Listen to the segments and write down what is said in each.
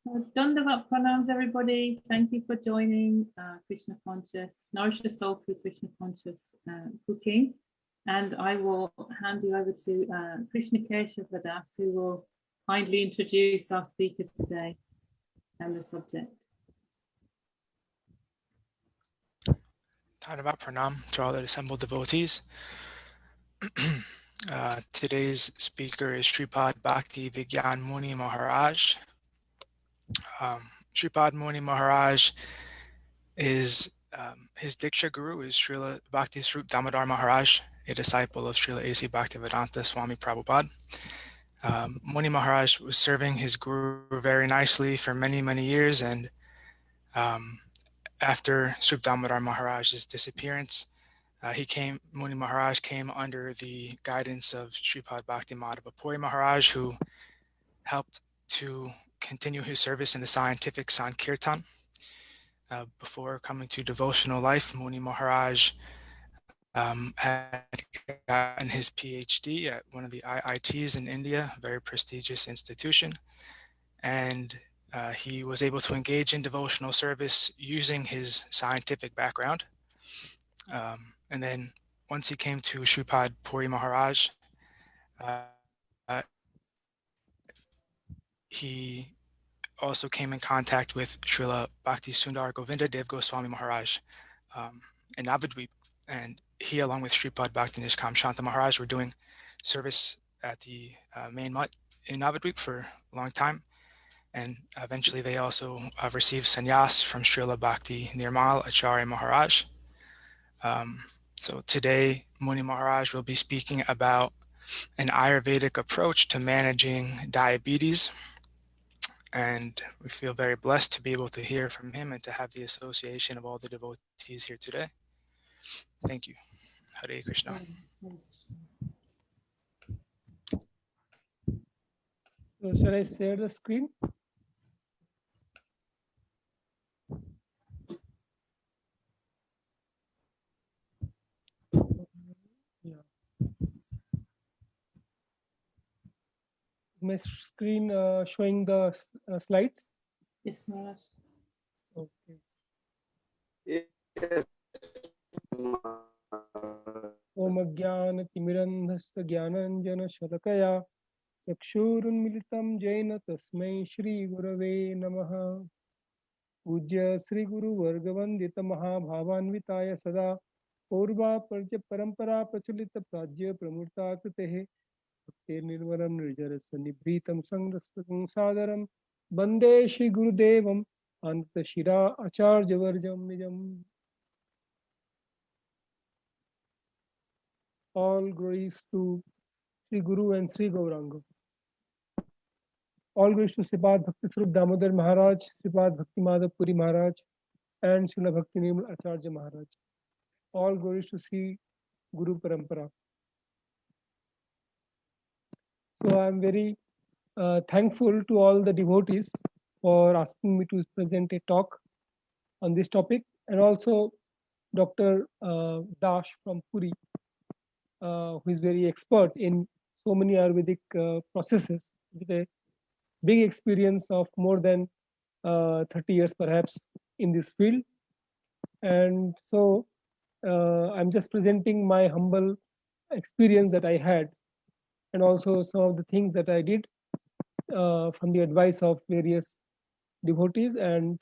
Dandavat pranams, everybody. Thank you for joining Krishna Conscious, Nourish Your Soul through Krishna Conscious Cooking. And I will hand you over to Krishna Keshav Das, who will kindly introduce our speaker today and the subject. Dandavat pranam to all the assembled devotees. Today's speaker is Shripad Bhakti Vigyan Muni Maharaj. Shripad Muni Maharaj is his Diksha Guru is Srila Bhakti Swarup Damodar Maharaj, a disciple of Srila A.C. Bhaktivedanta Swami Prabhupada. Muni Maharaj was serving his Guru very nicely for many, many years, and after Swarup Damodar Maharaj's disappearance, Muni Maharaj came under the guidance of Sripad Bhakti Madhava Puri Maharaj, who helped to continue his service in the scientific Sankirtan. Before coming to devotional life, Muni Maharaj had gotten his PhD at one of the IITs in India, a very prestigious institution, and he was able to engage in devotional service using his scientific background. And then once he came to Sripad Puri Maharaj, he also came in contact with Srila Bhakti Sundar Govinda Dev Goswami Maharaj in Navadvip, and he, along with Sripad Bhakti Nishkam Shanta Maharaj, were doing service at the main mutt in Navadvip for a long time, and eventually they also received sannyas from Srila Bhakti Nirmal Acharya Maharaj. So today, Muni Maharaj will be speaking about an Ayurvedic approach to managing diabetes. And we feel very blessed to be able to hear from him and to have the association of all the devotees here today. Thank you. Hare Krishna. So shall I share the screen? My screen showing the slides? Yes, Maharaj. Okay. Om Jnana Timirandhasya Jnananjana Shalakaya Chakshurunmilitam Jaina Tasmai Shri Gurave Namaha. Pujya Sri Guru Vargavandita Mahabhavanvitaya Sada Purva Parja Parampara Prachulita Prajya Pramurta Kritehe Nirvaram Nirjarasa Nibhitam Sangrastakam Sadaram Bande Shri Gurudevam Anta Shira Acharya Varjam Nijam. All glories to Sri Guru and Sri Gauranga. All glories to Sripad Bhakti Swarup Damodar Maharaj, Sripad Bhakti Madhava Puri Maharaj, and Srila Bhakti Nirmal Acharya Maharaj. All glories to Sri Guru Parampara. So I am very thankful to all the devotees for asking me to present a talk on this topic, and also Dr. Dash from Puri, who is very expert in so many Ayurvedic processes with a big experience of more than 30 years perhaps in this field. And so I'm just presenting my humble experience that I had, and also some of the things that I did from the advice of various devotees and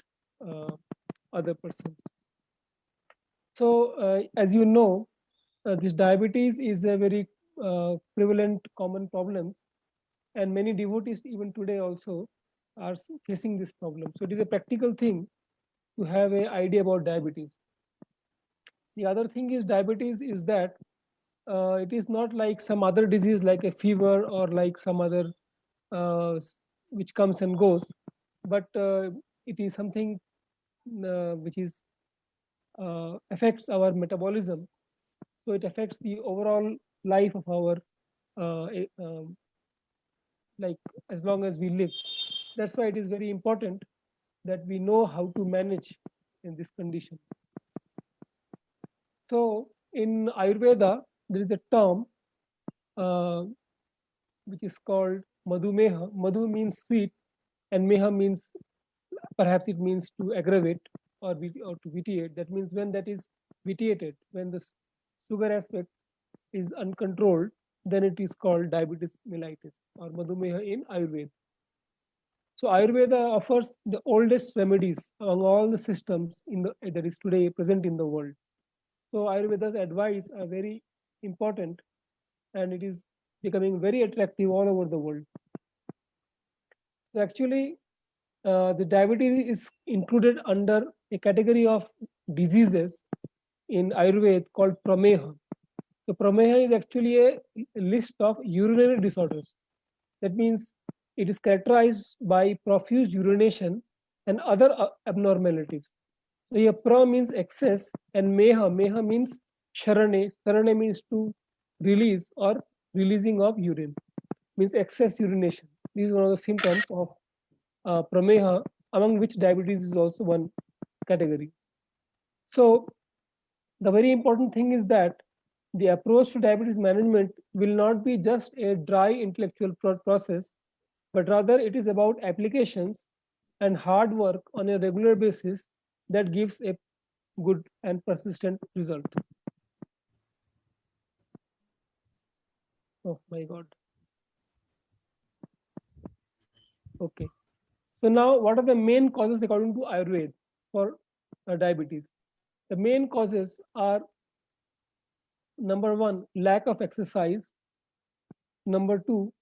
other persons. So as you know, this diabetes is a very prevalent common problem, and many devotees even today also are facing this problem. So it is a practical thing to have an idea about diabetes. The other thing is diabetes is that it is not like some other disease like a fever or like some other which comes and goes, but it is something which is affects our metabolism. So it affects the overall life of our like as long as we live. That's why it is very important that we know how to manage in this condition. So in Ayurveda, there is a term which is called Madhumeha. Madhu means sweet, and Meha means perhaps it means to aggravate or to vitiate. That means when that is vitiated, when the sugar aspect is uncontrolled, then it is called diabetes mellitus or madhumeha in Ayurveda. So Ayurveda offers the oldest remedies among all the systems that is today present in the world. So Ayurveda's advice are very important, and it is becoming very attractive all over the world. So actually, the diabetes is included under a category of diseases in Ayurveda called prameha. So prameha is actually a list of urinary disorders. That means it is characterized by profuse urination and other abnormalities. So here pra means excess and meha means sharane. Sharane means to release or releasing of urine, means excess urination. These are one of the symptoms of prameha, among which diabetes is also one category. So the very important thing is that the approach to diabetes management will not be just a dry intellectual process, but rather it is about applications and hard work on a regular basis that gives a good and persistent result. Oh my God. Okay. So now what are the main causes according to Ayurveda for diabetes? The main causes are: number one, lack of exercise. Number two,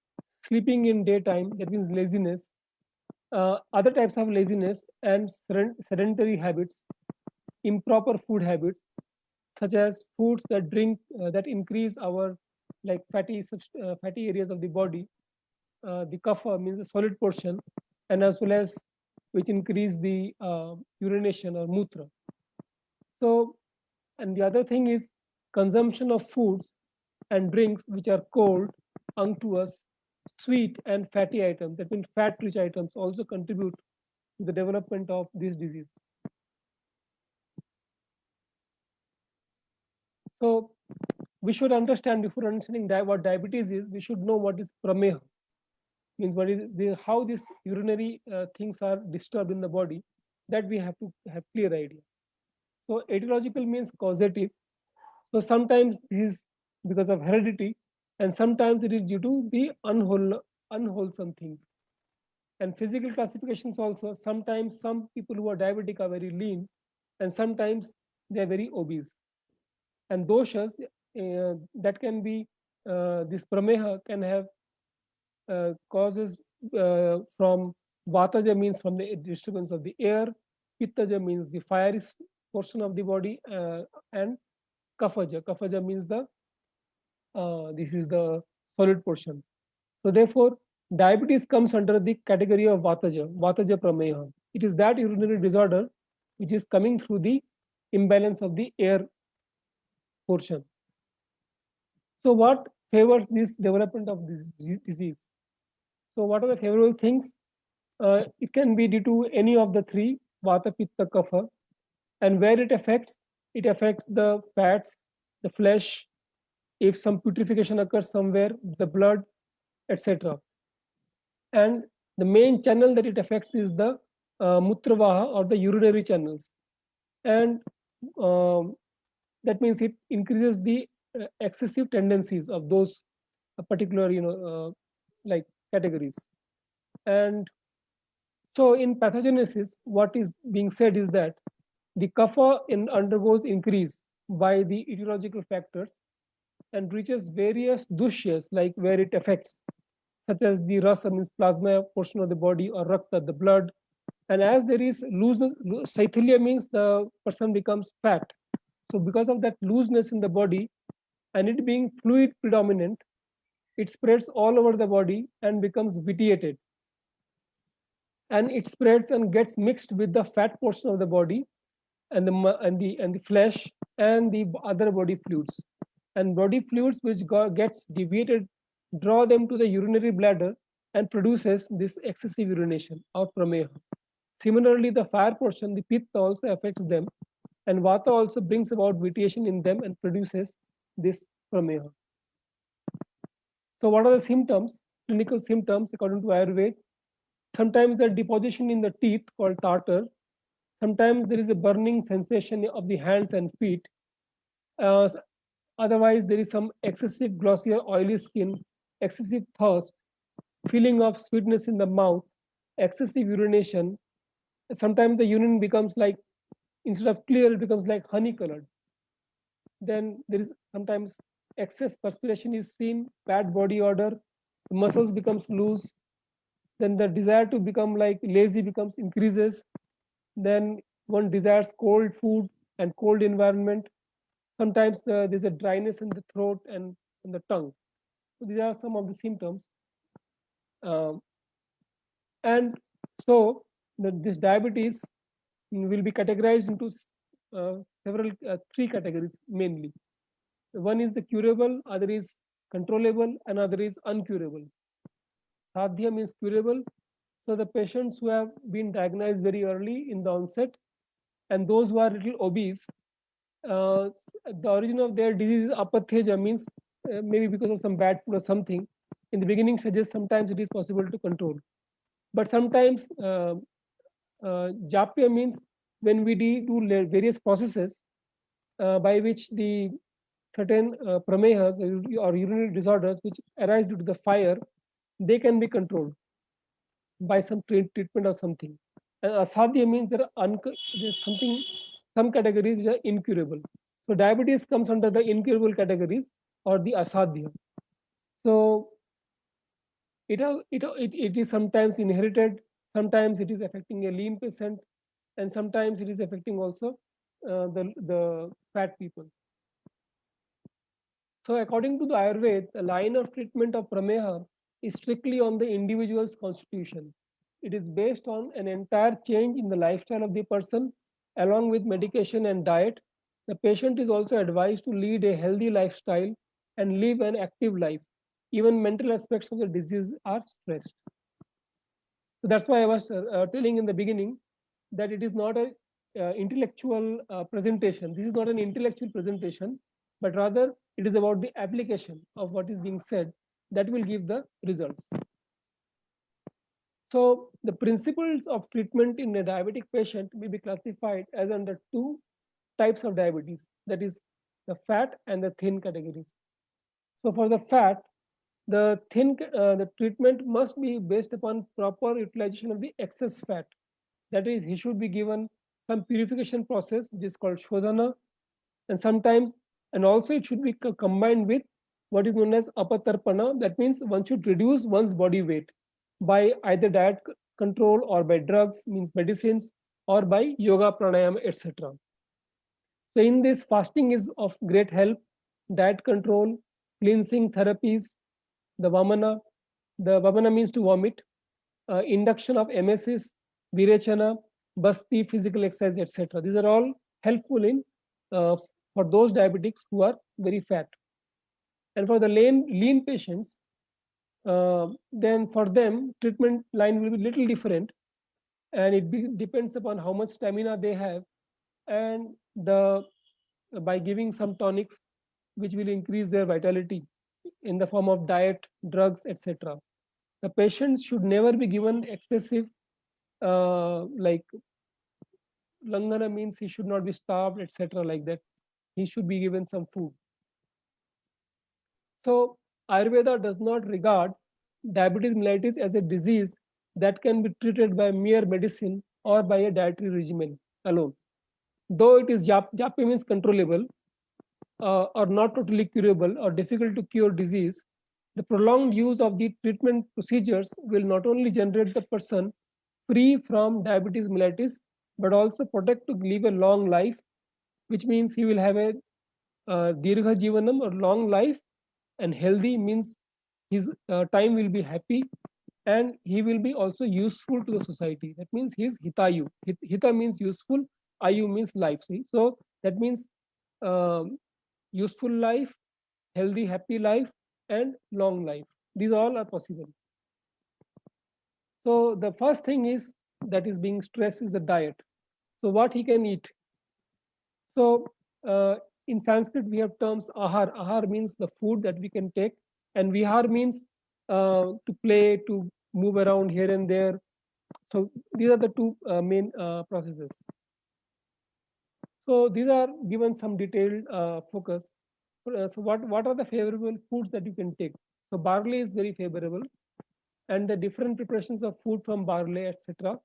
sleeping in daytime, that means laziness. Other types of laziness and sedentary habits, improper food habits, such as foods that that increase our like fatty areas of the body. The kapha means the solid portion, and as well as which increase the urination or mutra. So, and the other thing is consumption of foods and drinks which are cold, unctuous, sweet and fatty items, that means fat-rich items, also contribute to the development of this disease. So we should understand, before understanding what diabetes is, we should know what is prameha. Means what is how these urinary things are disturbed in the body, that we have to have clear idea. So etiological means causative. So sometimes this is because of heredity, and sometimes it is due to the unwholesome things. And physical classifications also, sometimes some people who are diabetic are very lean, and sometimes they are very obese. And doshas that can be this prameha can have causes from vataja, means from the disturbance of the air, pittaja means the fiery portion of the body, and kaphaja means the this is the solid portion. So therefore diabetes comes under the category of vataja prameha. It is that urinary disorder which is coming through the imbalance of the air portion. So what favors this development of this disease? So what are the favorable things? It can be due to any of the three, vata, pitta, kapha, and where it affects the fats, the flesh, if some putrefaction occurs somewhere, the blood, etc. And the main channel that it affects is the mutravaha, or the urinary channels, and that means it increases the excessive tendencies of those particular like categories. And so in pathogenesis, what is being said is that the kapha undergoes increase by the etiological factors and reaches various dushyas, like where it affects, such as the rasa, means plasma portion of the body, or rakta, the blood. And as there is looseness, saithilya means the person becomes fat. So because of that looseness in the body, and it being fluid predominant, it spreads all over the body and becomes vitiated. And it spreads and gets mixed with the fat portion of the body, and the flesh, and the other body fluids. And body fluids which gets deviated draw them to the urinary bladder and produces this excessive urination or prameha. Similarly, the fire portion, the pitta, also affects them, and vata also brings about vitiation in them and produces this prameha. So what are the symptoms, clinical symptoms according to Ayurveda? Sometimes the deposition in the teeth called tartar. Sometimes there is a burning sensation of the hands and feet. Uh, Otherwise, there is some excessive glossy or oily skin, excessive thirst, feeling of sweetness in the mouth, excessive urination. Sometimes the urine becomes like, instead of clear, it becomes like honey colored. Then there is sometimes excess perspiration is seen, bad body odor, the muscles becomes loose. Then the desire to become like lazy becomes increases. Then one desires cold food and cold environment. Sometimes there's a dryness in the throat and in the tongue. So these are some of the symptoms. And so this diabetes will be categorized into three categories mainly. One is the curable, other is controllable, another is uncurable. Sadhya means curable. So the patients who have been diagnosed very early in the onset and those who are little obese, the origin of their disease is apatheja, means maybe because of some bad food or something. In the beginning stages, sometimes it is possible to control. But sometimes japya means when we do various processes by which the certain pramehas or urinary disorders which arise due to the fire, they can be controlled by some treatment or something. Asadhya means there's something, some categories which are incurable. So diabetes comes under the incurable categories or the asadhya. So it is sometimes inherited, sometimes it is affecting a lean patient, and sometimes it is affecting also the fat people. So according to the Ayurveda, the line of treatment of prameha is strictly on the individual's constitution. It is based on an entire change in the lifestyle of the person, along with medication and diet. The patient is also advised to lead a healthy lifestyle and live an active life. Even mental aspects of the disease are stressed. So that's why I was telling in the beginning that it is not a intellectual presentation. This is not an intellectual presentation, but rather it is about the application of what is being said that will give the results. So the principles of treatment in a diabetic patient may be classified as under two types of diabetes, that is the fat and the thin categories. So for the fat, the treatment must be based upon proper utilization of the excess fat. That is, he should be given some purification process which is called shodhana, and sometimes, and also it should be combined with what is known as apatarpana. That means one should reduce one's body weight by either diet control or by drugs, means medicines, or by yoga, pranayama, etc. So in this, fasting is of great help, diet control, cleansing therapies, the vamana means to vomit, induction of emesis, virechana, basti, physical exercise, etc. These are all helpful in for those diabetics who are very fat. And for the lean patients, then for them treatment line will be little different, and it depends upon how much stamina they have, and by giving some tonics which will increase their vitality in the form of diet, drugs, etc. The patients should never be given excessive, like langana means he should not be starved, etc. like that. He should be given some food. So Ayurveda does not regard diabetes mellitus as a disease that can be treated by mere medicine or by a dietary regimen alone. Though it is japya means controllable, or not totally curable or difficult to cure disease, the prolonged use of the treatment procedures will not only generate the person free from diabetes mellitus, but also protect to live a long life, which means he will have a dirgha jivanam or long life, and healthy means his time will be happy, and he will be also useful to the society. That means he is hitayu. Hita means useful, ayu means life. See? So that means useful life, healthy, happy life, and long life. These all are possible. So the first thing is that is being stressed is the diet. So what he can eat. So in Sanskrit we have terms ahar. Ahar means the food that we can take, and vihar means to play, to move around here and there, So these are the two main processes. So these are given some detailed focus. So what are the favorable foods that you can take? So barley is very favorable, and the different preparations of food from barley, etc.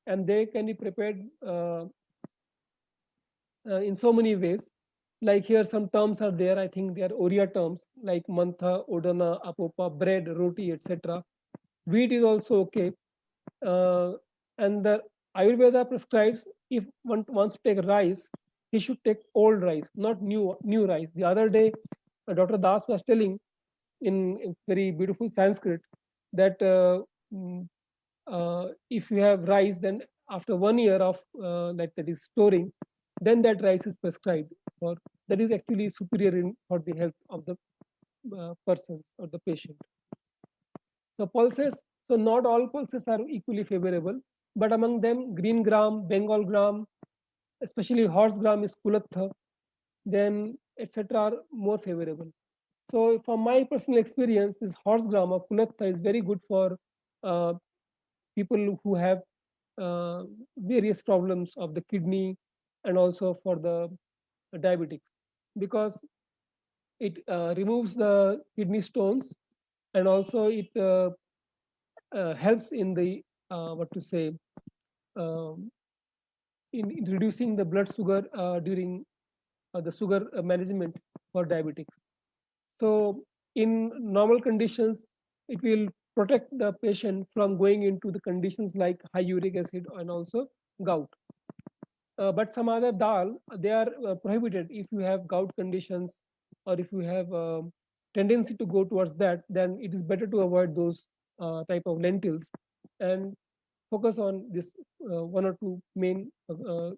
And they can be prepared in so many ways. Like here, some terms are there. I think they are Oriya terms like mantha, odana, apopa, bread, roti, etc. Wheat is also okay. And the Ayurveda prescribes if one wants to take rice, he should take old rice, not new rice. The other day, Dr. Das was telling in very beautiful Sanskrit that if you have rice, then after 1 year of like that is storing, then that rice is prescribed for. That is actually superior for the health of the persons or the patient. So pulses, so not all pulses are equally favorable, but among them green gram, Bengal gram, especially horse gram is kulatha, then etc. are more favorable. So from my personal experience, this horse gram or kulatha is very good for uh, people who have various problems of the kidney and also for the diabetics, because it removes the kidney stones, and also it helps in the what to say um, in reducing the blood sugar during the sugar management for diabetics. So in normal conditions, it will protect the patient from going into the conditions like high uric acid and also gout. But some other dal, they are prohibited if you have gout conditions, or if you have tendency to go towards that, then it is better to avoid those type of lentils and focus on this one or two main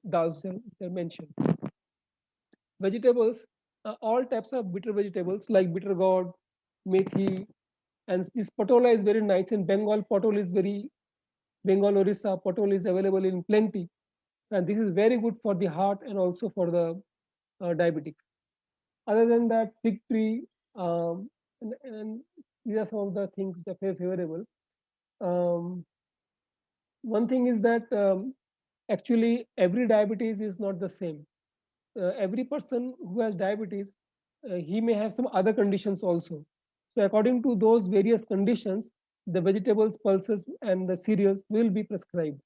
dals that are mentioned. Vegetables, all types of bitter vegetables like bitter gourd, methi, and this patola is very nice. In Bengal, potol is very, Bengal, Orissa, potol is available in plenty. And this is very good for the heart and also for the diabetics. Other than that, fig tree, and these are some of the things that are favorable. Um, One thing is that actually every diabetes is not the same. Every person who has diabetes, he may have some other conditions also. So according to those various conditions, the vegetables, pulses, and the cereals will be prescribed.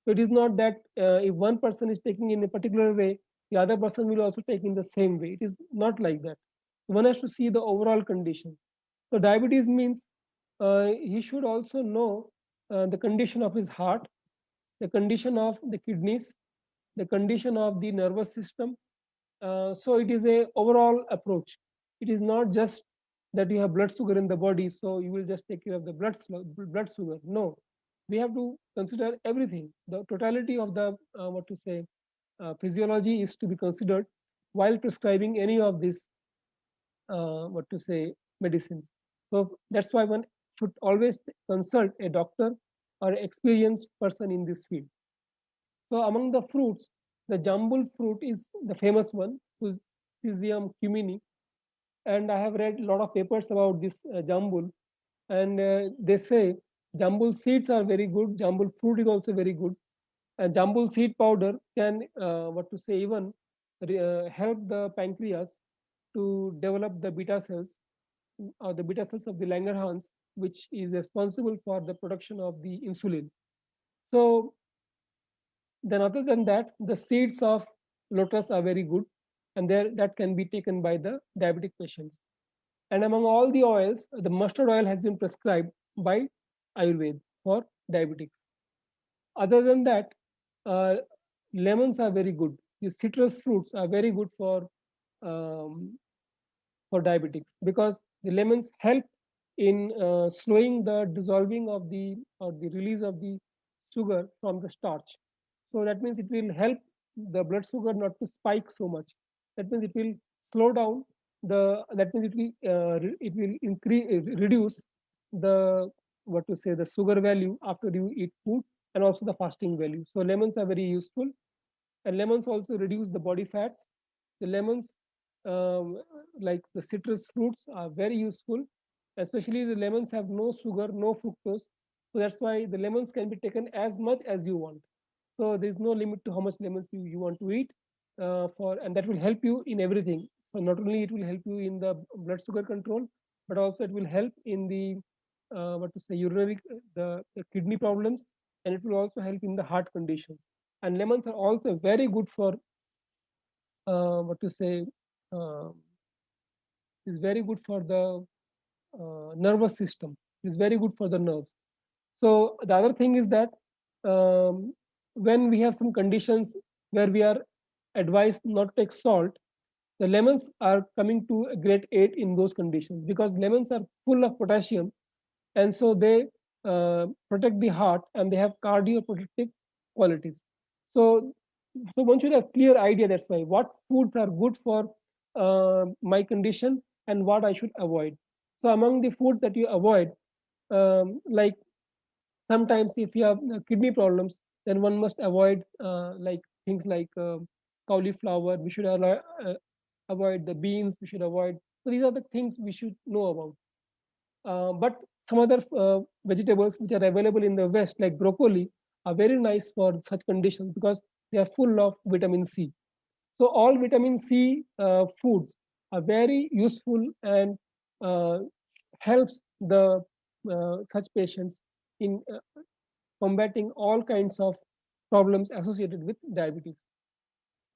So it is not that if one person is taking in a particular way, the other person will also take in the same way. It is not like that. One has to see the overall condition. So diabetes means he should also know the condition of his heart, the condition of the kidneys, the condition of the nervous system. So it is a overall approach. It is not just that you have blood sugar in the body, so you will just take care of the blood sugar. No, we have to consider everything. The totality of the what to say physiology is to be considered while prescribing any of these what to say medicines. So that's why one should always consult a doctor or experienced person in this field. So among the fruits, the jambul fruit is the famous one, Physium cumini. And I have read a lot of papers about this jambul, and they say jambul seeds are very good. Jambul fruit is also very good. And jambul seed powder can, what to say, even help the pancreas to develop the beta cells, or the beta cells of the Langerhans, which is responsible for the production of the insulin. So then other than that, the seeds of lotus are very good, and there that can be taken by the diabetic patients. And among all the oils, the mustard oil has been prescribed by Ayurveda for diabetics. Other than that, lemons are very good. The citrus fruits are very good um, for diabetics, because the lemons help in slowing the dissolving of the, or the release of the sugar from the starch. So that means it will help the blood sugar not to spike so much. That means it will slow down the. That means it will increase, reduce the, what to say, the sugar value after you eat food, and also the fasting value. So lemons are very useful, and lemons also reduce the body fats. The lemons, like the citrus fruits, are very useful. Especially the lemons have no sugar, no fructose, So that's why the lemons can be taken as much as you want. So there's no limit to how much lemons you want to eat and that will help you in everything. So not only it will help you in the blood sugar control, but also it will help in the what to say urinary the kidney problems, and it will also help in the heart conditions. And lemons are also very good for what to say uh, is very good for the nervous system. It's very good for the nerves. So the other thing is that when we have some conditions where we are advised not to take salt, the lemons are coming to a great aid in those conditions because lemons are full of potassium, and so they protect the heart and they have cardioprotective qualities. So, so one should have clear idea. That's why what foods are good for my condition and what I should avoid. So among the foods that you avoid, like sometimes if you have kidney problems, then one must avoid like things like cauliflower. We should avoid the beans. We should avoid. So these are the things we should know about. But some other vegetables which are available in the West, like broccoli, are very nice for such conditions because they are full of vitamin C. So all vitamin C foods are very useful and uh, helps the such patients in combating all kinds of problems associated with diabetes.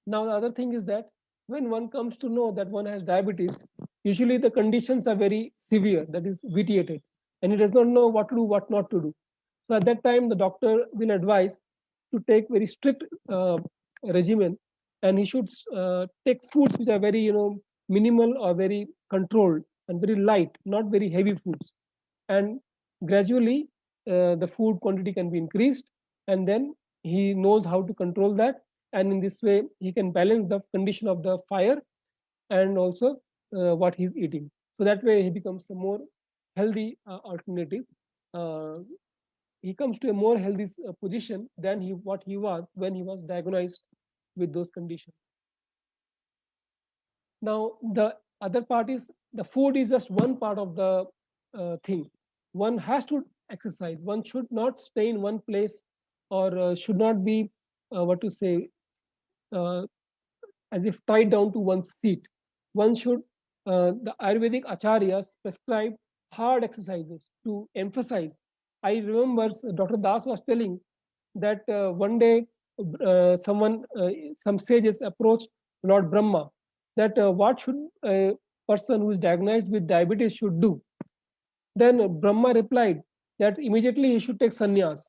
Now, the other thing is that when one comes to know that one has diabetes, usually the conditions are very severe, that is vitiated, and he does not know what to do, what not to do. So at that time, the doctor will advise to take very strict regimen, and he should take foods which are very, minimal or very controlled and very light, not very heavy foods. And gradually, the food quantity can be increased, and then he knows how to control that, and in this way he can balance the condition of the fire and also what he's eating. So that way he becomes a more healthy alternative. uh, he comes to a more healthy position than what he was when he was diagnosed with those conditions. Now the other part is the food is just one part of the thing. One has to exercise. One should not stay in one place, or should not be what to say uh, as if tied down to one's seat. One should, the Ayurvedic acharyas prescribe hard exercises to emphasize. I remember Dr. Das was telling that one day some sages approached Lord Brahma that what should a person who is diagnosed with diabetes should do. Then Brahma replied that immediately he should take sannyas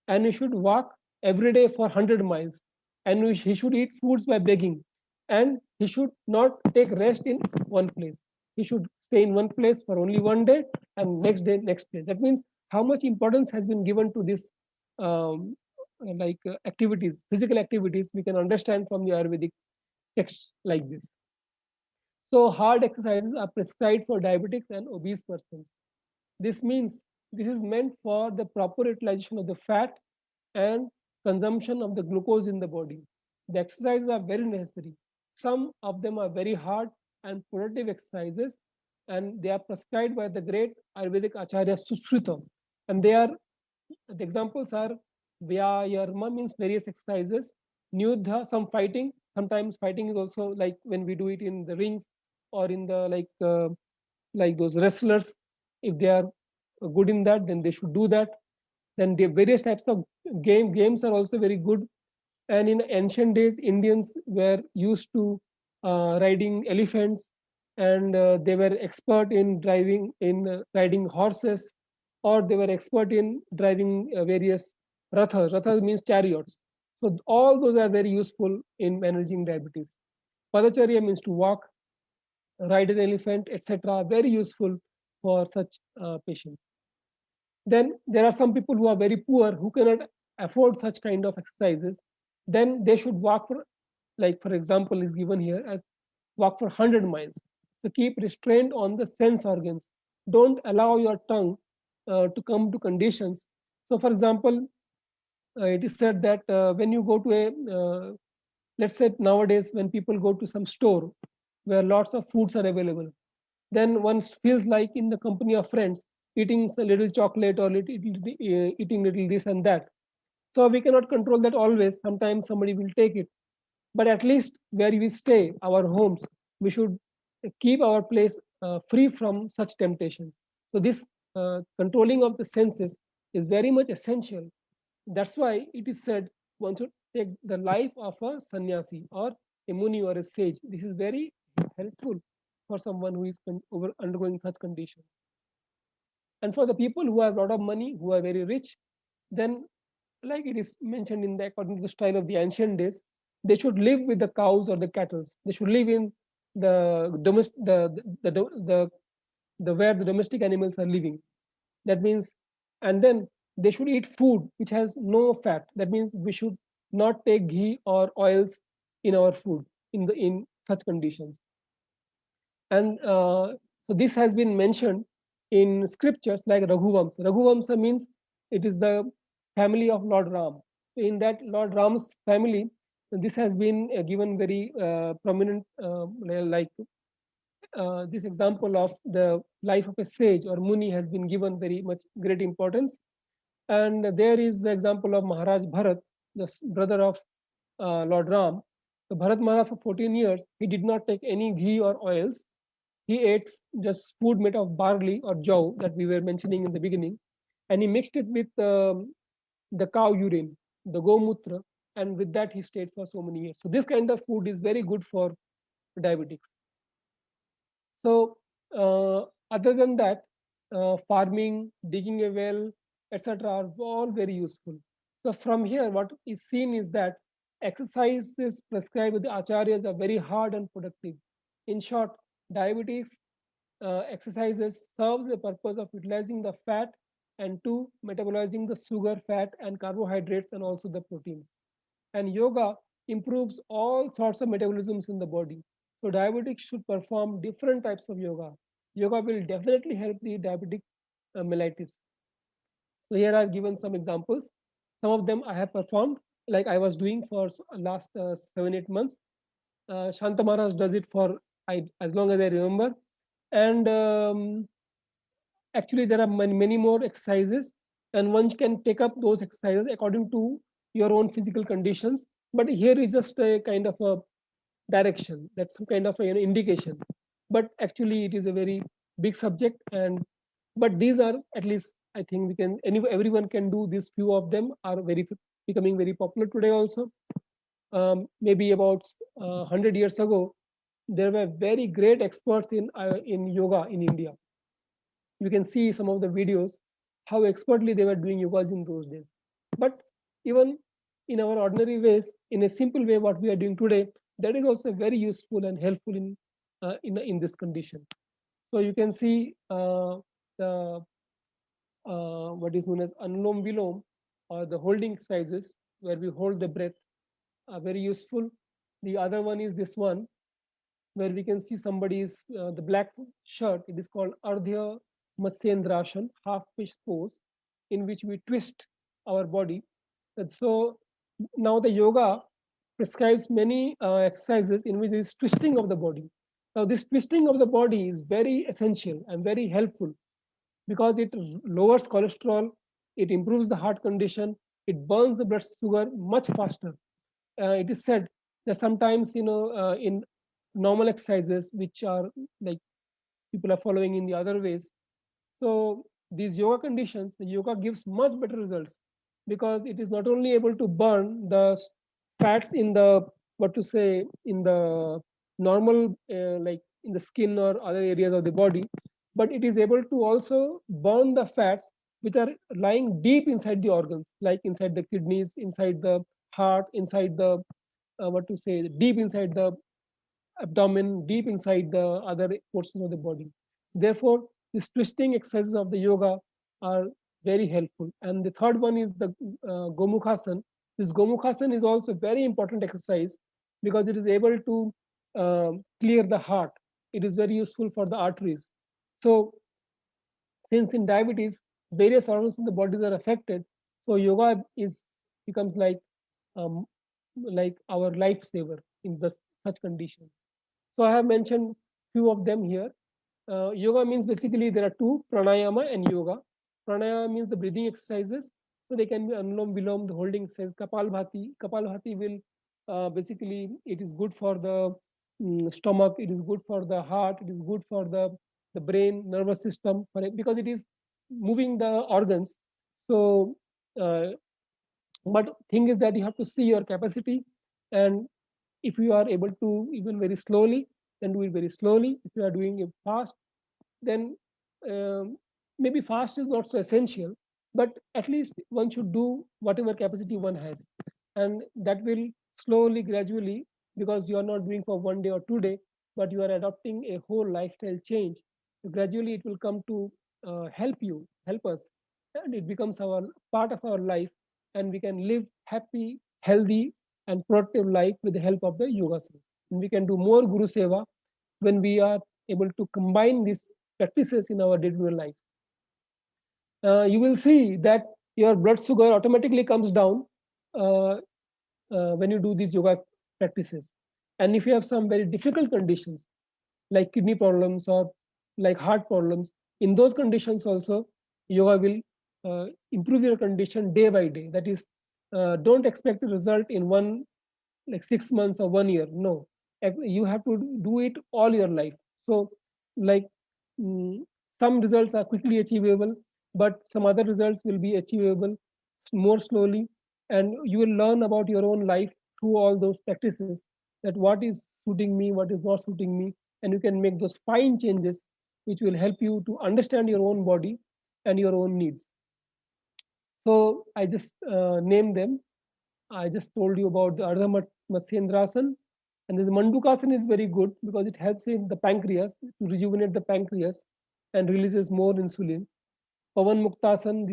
and he should walk every day for 100 miles, and he should eat foods by begging, and he should not take rest in one place. He should stay in one place for only one day and next day. That means how much importance has been given to this activities, physical activities, we can understand from the Ayurvedic texts like this. So hard exercises are prescribed for diabetics and obese persons. This means this is meant for the proper utilization of the fat and consumption of the glucose in the body. The exercises are very necessary. Some of them are very hard and productive exercises, and they are prescribed by the great Ayurvedic Acharya Sushruta. And the examples are Vyayarma means various exercises, Nyuddha, some fighting. Sometimes fighting is also like when we do it in the rings or in the like those wrestlers. If they are good in that, then they should do that. Then the various types of games are also very good. And in ancient days, Indians were used to riding elephants, and they were expert in riding horses, or they were expert in driving various rathas. Rathas means chariots. So all those are very useful in managing diabetes. Padacharya means to walk, ride an elephant, etc. Very useful for such patients. Then there are some people who are very poor who cannot afford such kind of exercises. Then they should walk for, like for example is given here as walk for 100 miles. So keep restraint on the sense organs. Don't allow your tongue to come to conditions. So for example, it is said that when you go to let's say nowadays when people go to some store where lots of foods are available, then one feels like in the company of friends eating a little chocolate or eating little this and that. So we cannot control that always. Sometimes somebody will take it. But at least where we stay, our homes, we should keep our place free from such temptations. So this controlling of the senses is very much essential. That's why it is said one should take the life of a sannyasi or a muni or a sage. This is very helpful for someone who is undergoing such conditions. And for the people who have a lot of money, who are very rich, then like it is mentioned in the according to the style of the ancient days, they should live with the cows or the cattle. They should live in the domestic the where the domestic animals are living. That means, and then they should eat food which has no fat. That means we should not take ghee or oils in our food in such conditions. And so this has been mentioned in scriptures like Raghuvamsa. Raghuvamsa means it is the family of Lord Ram. In that Lord Ram's family, this has been given very prominent, like this example of the life of a sage or muni has been given very much great importance. And there is the example of Maharaj Bharat, the brother of Lord Ram. So Bharat Maharaj for 14 years, he did not take any ghee or oils. He ate just food made of barley or jaw that we were mentioning in the beginning, and he mixed it with the cow urine, the gomutra, and with that he stayed for so many years. So this kind of food is very good for diabetics. So other than that, farming, digging a well, etc., are all very useful. So from here, what is seen is that exercises prescribed with the acharyas are very hard and productive. In short, diabetes exercises serve the purpose of utilizing the fat and two, metabolizing the sugar, fat, and carbohydrates, and also the proteins. And yoga improves all sorts of metabolisms in the body. So diabetics should perform different types of yoga. Yoga will definitely help the diabetic mellitus. So here I've given some examples. Some of them I have performed, like I was doing for last 7-8 months. Shanta Maharaj does it for as long as I remember. And actually there are many more exercises, and one can take up those exercises according to your own physical conditions. But here is just a kind of a direction, that's some kind of an indication. But actually it is a very big subject, and but these are at least I think we can everyone can do. These few of them are becoming very popular today also. Maybe about 100 years ago, there were very great experts in yoga in India. You can see some of the videos how expertly they were doing yogas in those days. But even in our ordinary ways, in a simple way, what we are doing today, that is also very useful and helpful in this condition. So you can see the what is known as Anulom Vilom, or the holding exercises where we hold the breath, are very useful. The other one is this one, where we can see somebody's the black shirt. It is called Ardhya Matsyendrasana, half fish pose, in which we twist our body. And so now the yoga prescribes many exercises in which there is twisting of the body. Now this twisting of the body is very essential and very helpful because it lowers cholesterol, it improves the heart condition, it burns the blood sugar much faster. It is said that sometimes, in normal exercises, which are like people are following in the other ways, so these yoga conditions, the yoga gives much better results because it is not only able to burn the fats in the what to say in the normal like in the skin or other areas of the body, but it is able to also burn the fats which are lying deep inside the organs, like inside the kidneys, inside the heart, inside the what to say deep inside the abdomen, deep inside the other portions of the body. Therefore, these twisting exercises of the yoga are very helpful. And the third one is the Gomukhasan. This Gomukhasan is also a very important exercise because it is able to clear the heart. It is very useful for the arteries. So, since in diabetes, various organs in the body are affected, so yoga becomes like our lifesaver in such conditions. So I have mentioned few of them here. Yoga means basically there are two, pranayama and yoga. Pranayama means the breathing exercises. So they can be anulom vilom, the holding exercise, kapalbhati. Kapalbhati will basically, it is good for the stomach, it is good for the heart, it is good for the brain, nervous system, because it is moving the organs. So, but thing is that you have to see your capacity, and if you are able to even very slowly, then do it very slowly. If you are doing it fast, then maybe fast is not so essential, but at least one should do whatever capacity one has, and that will slowly, gradually, because you are not doing for 1 day or 2 day, but you are adopting a whole lifestyle change. So gradually, it will come to help us, and it becomes our part of our life, and we can live happy, healthy, and productive life with the help of the yoga. And we can do more Guru Seva when we are able to combine these practices in our day-to-day life. You will see that your blood sugar automatically comes down when you do these yoga practices. And if you have some very difficult conditions like kidney problems or like heart problems, in those conditions also, yoga will improve your condition day by day. That is, don't expect a result in like 6 months or 1 year. No, you have to do it all your life. So, like some results are quickly achievable, but some other results will be achievable more slowly, and you will learn about your own life through all those practices, that what is suiting me, what is not suiting me, and you can make those fine changes which will help you to understand your own body and your own needs. So I just named them. I just told you about the Ardha Matsyendrasana, and the Mandukasana is very good because it helps in the pancreas to rejuvenate the pancreas and releases more insulin. Pavan Muktasana,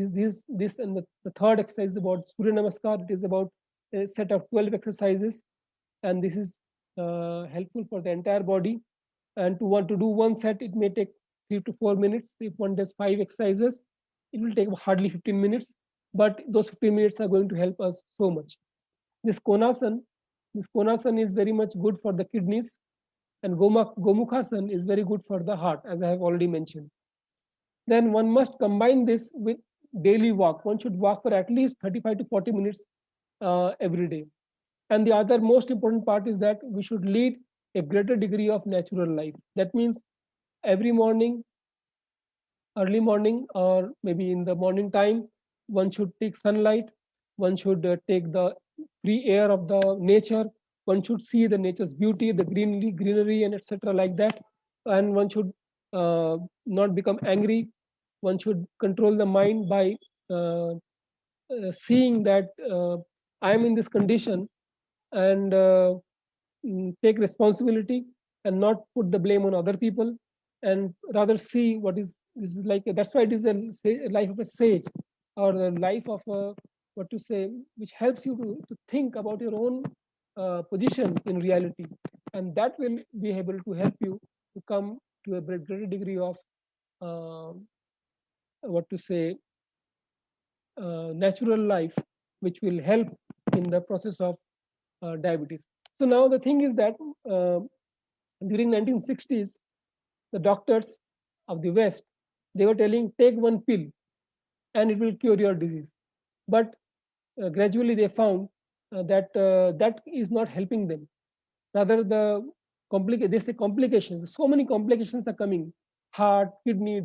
this and the third exercise is about Surya Namaskar. It is about a set of 12 exercises, and this is helpful for the entire body. And to want to do one set, it may take 3 to 4 minutes. If one does 5 exercises, it will take hardly 15 minutes, but those 15 minutes are going to help us so much. This Konasana is very much good for the kidneys, and Gomukhasana is very good for the heart, as I have already mentioned. Then one must combine this with daily walk. One should walk for at least 35 to 40 minutes every day. And the other most important part is that we should lead a greater degree of natural life. That means every morning, early morning, or maybe in the morning time, one should take sunlight, one should take the free air of the nature, one should see the nature's beauty, the greenery and etc. like that. And one should not become angry. One should control the mind by seeing that I am in this condition, and take responsibility and not put the blame on other people, and rather see what is like. That's why it is a life of a sage, or the life of a, what to say, which helps you to think about your own position in reality, and that will be able to help you to come to a greater degree of what to say, natural life, which will help in the process of diabetes. So now the thing is that during 1960s, the doctors of the West, they were telling, take one pill and it will cure your disease. But gradually they found that that is not helping them. Rather, they say complications. So many complications are coming: heart, kidney,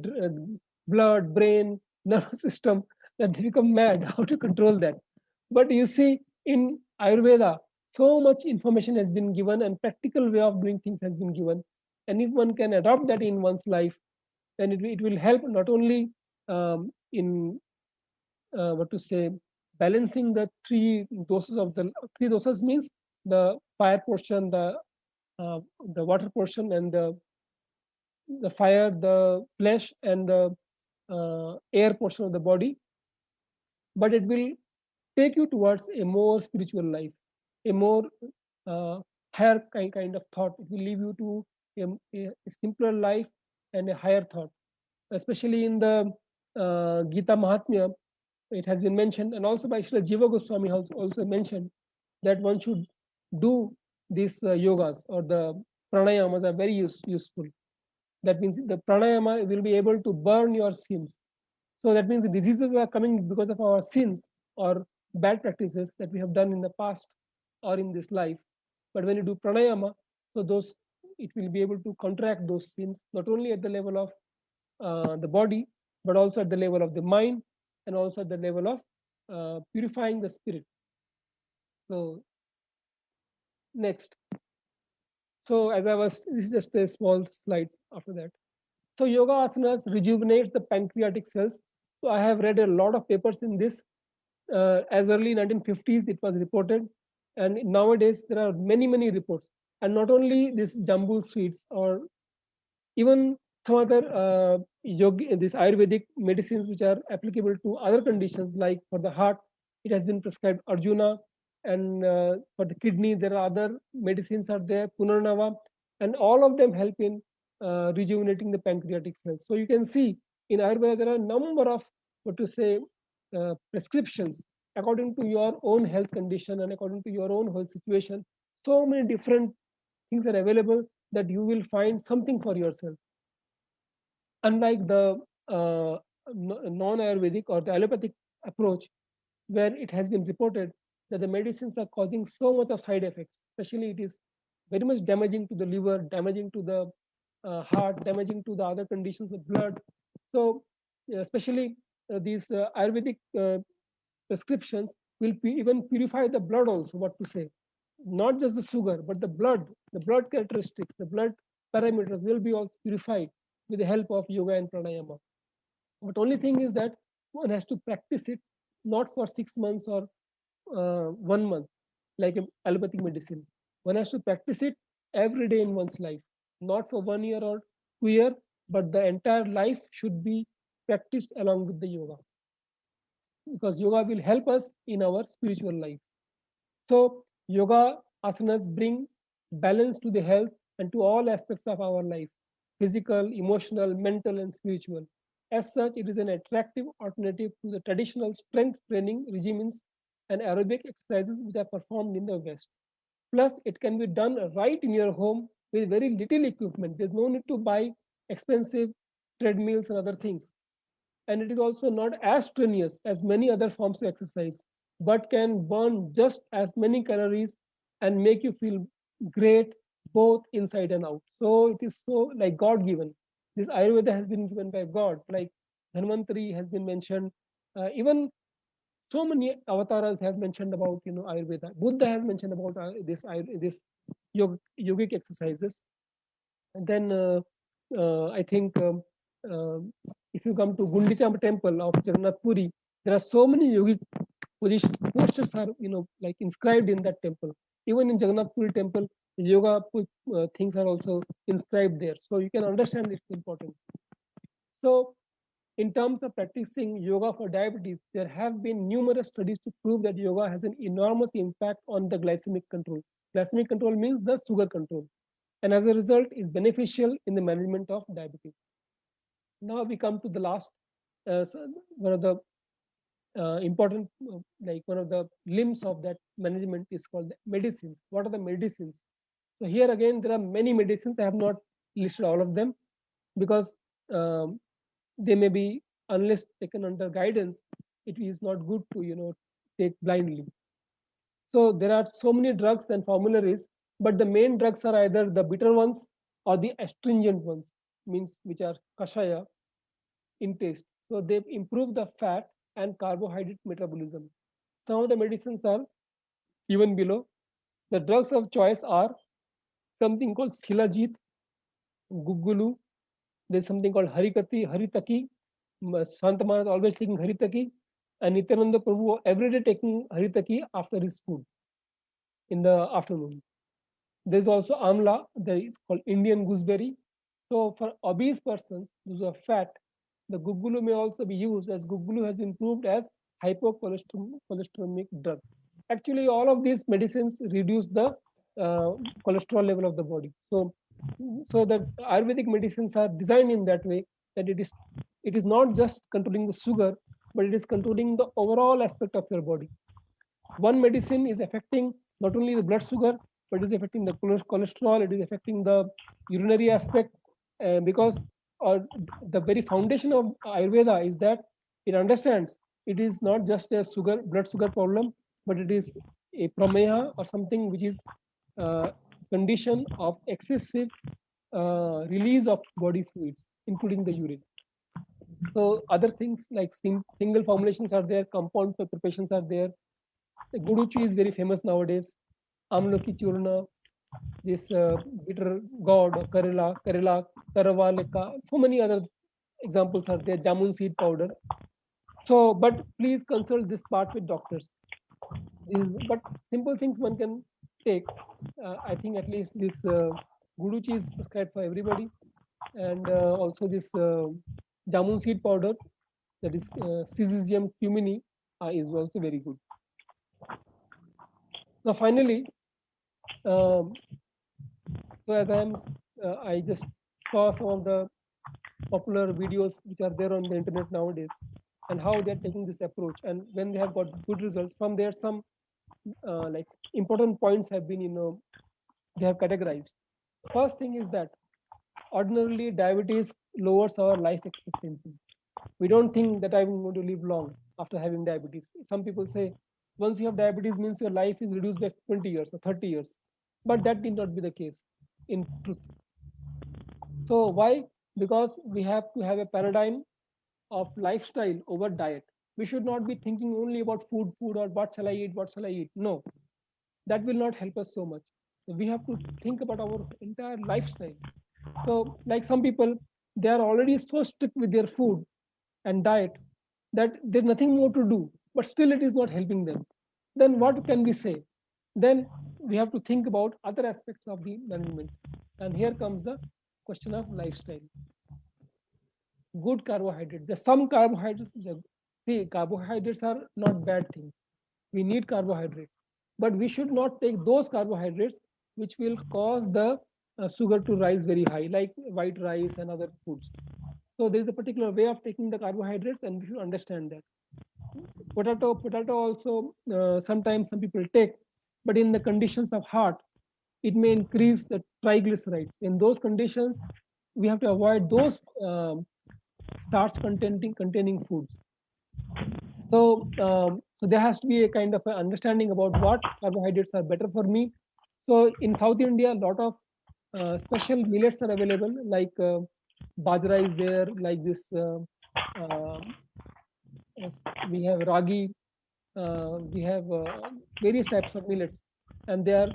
blood, brain, nervous system, that they become mad. How to control that? But you see, in Ayurveda, so much information has been given, and practical way of doing things has been given. And if one can adopt that in one's life, then it will help not only in what to say, balancing the three doses means the fire portion, the water portion, and the fire, the flesh, and the air portion of the body, but it will take you towards a more spiritual life, a more higher kind of thought. It will lead you to a simpler life and a higher thought. Especially in the Gita Mahatmya, it has been mentioned, and also by Srila Jiva Goswami has also mentioned, that one should do these yogas, or the pranayamas are very useful. That means the pranayama will be able to burn your sins. So that means diseases are coming because of our sins or bad practices that we have done in the past or in this life. But when you do pranayama, so those it will be able to counteract those sins, not only at the level of the body, but also at the level of the mind, and also at the level of purifying the spirit. So next. So as I was, this is just a small slides after that. So yoga asanas rejuvenates the pancreatic cells. So I have read a lot of papers in this. As early 1950s, it was reported, and nowadays there are many reports. And not only this jambul sweets, or even some other this Ayurvedic medicines which are applicable to other conditions, like for the heart, it has been prescribed Arjuna, and for the kidney, there are other medicines are there, Punarnava, and all of them help in rejuvenating the pancreatic cells. So you can see in Ayurveda there are a number of what to say prescriptions according to your own health condition and according to your own health situation. So many different things are available that you will find something for yourself. Unlike the non-Ayurvedic or the allopathic approach, where it has been reported that the medicines are causing so much of side effects, especially it is very much damaging to the liver, damaging to the heart, damaging to the other conditions of blood. So especially these Ayurvedic prescriptions will even purify the blood also, what to say. Not just the sugar, but the blood characteristics, the blood parameters will be also purified with the help of yoga and pranayama. But only thing is that one has to practice it not for 6 months or 1 month, like allopathic medicine. One has to practice it every day in one's life, not for 1 year or 2 years, but the entire life should be practiced along with the yoga. Because yoga will help us in our spiritual life. So yoga asanas bring balance to the health and to all aspects of our life, physical, emotional, mental, and spiritual. As such, it is an attractive alternative to the traditional strength training regimens and aerobic exercises which are performed in the West. Plus, it can be done right in your home with very little equipment. There's no need to buy expensive treadmills and other things. And it is also not as strenuous as many other forms of exercise, but can burn just as many calories and make you feel great both inside and out. So it is so like God given. This Ayurveda has been given by God, like Dhanvantari has been mentioned. Even so many avatars have mentioned about Ayurveda. Buddha has mentioned about this yogic exercises. And then I think if you come to Gundicha temple of Jagannath Puri, there are so many yogic postures are like inscribed in that temple. Even in Jagannath Puri temple, the yoga things are also inscribed there. So you can understand its importance. So in terms of practicing yoga for diabetes, there have been numerous studies to prove that yoga has an enormous impact on the glycemic control. Glycemic control means the sugar control, and as a result is beneficial in the management of diabetes. Now we come to the last, one of the important, like one of the limbs of that management is called the medicines. What are the medicines? So here again, there are many medicines. I have not listed all of them because they may be, unless taken under guidance, it is not good to take blindly. So there are so many drugs and formularies, but the main drugs are either the bitter ones or the astringent ones, means which are kashaya in taste. So they improve the fat and carbohydrate metabolism. Some of the medicines are even below. The drugs of choice are something called Shilajit, Guggulu. There's something called Haritaki. Santa Maharaj always taking Haritaki, and Nityananda Prabhu every day taking Haritaki after his food in the afternoon. There's also Amla, it's called Indian gooseberry. So for obese persons, those are fat, the Guggulu may also be used, as Guggulu has been proved as hypocholesteremic drug. Actually, all of these medicines reduce the cholesterol level of the body. So the Ayurvedic medicines are designed in that way that it is not just controlling the sugar, but it is controlling the overall aspect of your body. One medicine is affecting not only the blood sugar, but it is affecting the cholesterol, it is affecting the urinary aspect, because the very foundation of Ayurveda is that it understands it is not just a blood sugar problem, but it is a prameha or something which is condition of excessive release of body fluids, including the urine. So other things like single formulations are there, compound preparations are there. The Guduchi is very famous nowadays. Amlaki churna, this bitter gourd, Karela, Karavalika, so many other examples are there. Jamun seed powder. So, but please consult this part with doctors. But simple things one can take. I think at least this Guduchi is prescribed for everybody, and also this Jamun seed powder, that is Syzygium cumini, is also very good. Now, finally, so as I just saw some of the popular videos which are there on the internet nowadays, and how they're taking this approach, and when they have got good results from there, some like important points have been, they have categorized. First thing is that ordinarily diabetes lowers our life expectancy. We don't think that I'm going to live long after having diabetes. Some people say once you have diabetes means your life is reduced by 20 years or 30 years, but that did not be the case in truth. So why? Because we have to have a paradigm of lifestyle over diet. We should not be thinking only about food or what shall I eat. No, that will not help us so much. We have to think about our entire lifestyle. So like some people, they are already so strict with their food and diet that there's nothing more to do, but still it is not helping them. Then what can we say? Then we have to think about other aspects of the management. And here comes the question of lifestyle. Good carbohydrates. There's some carbohydrates. See, carbohydrates are not bad things. We need carbohydrates, but we should not take those carbohydrates which will cause the sugar to rise very high, like white rice and other foods. So there is a particular way of taking the carbohydrates, and we should understand that. Potato also sometimes some people take, but in the conditions of heart, it may increase the triglycerides. In those conditions, we have to avoid those starch containing foods. So, so there has to be a kind of understanding about what carbohydrates are better for me. So in South India, a lot of special millets are available, like bajra is there, like this. We have ragi, we have various types of millets, and they are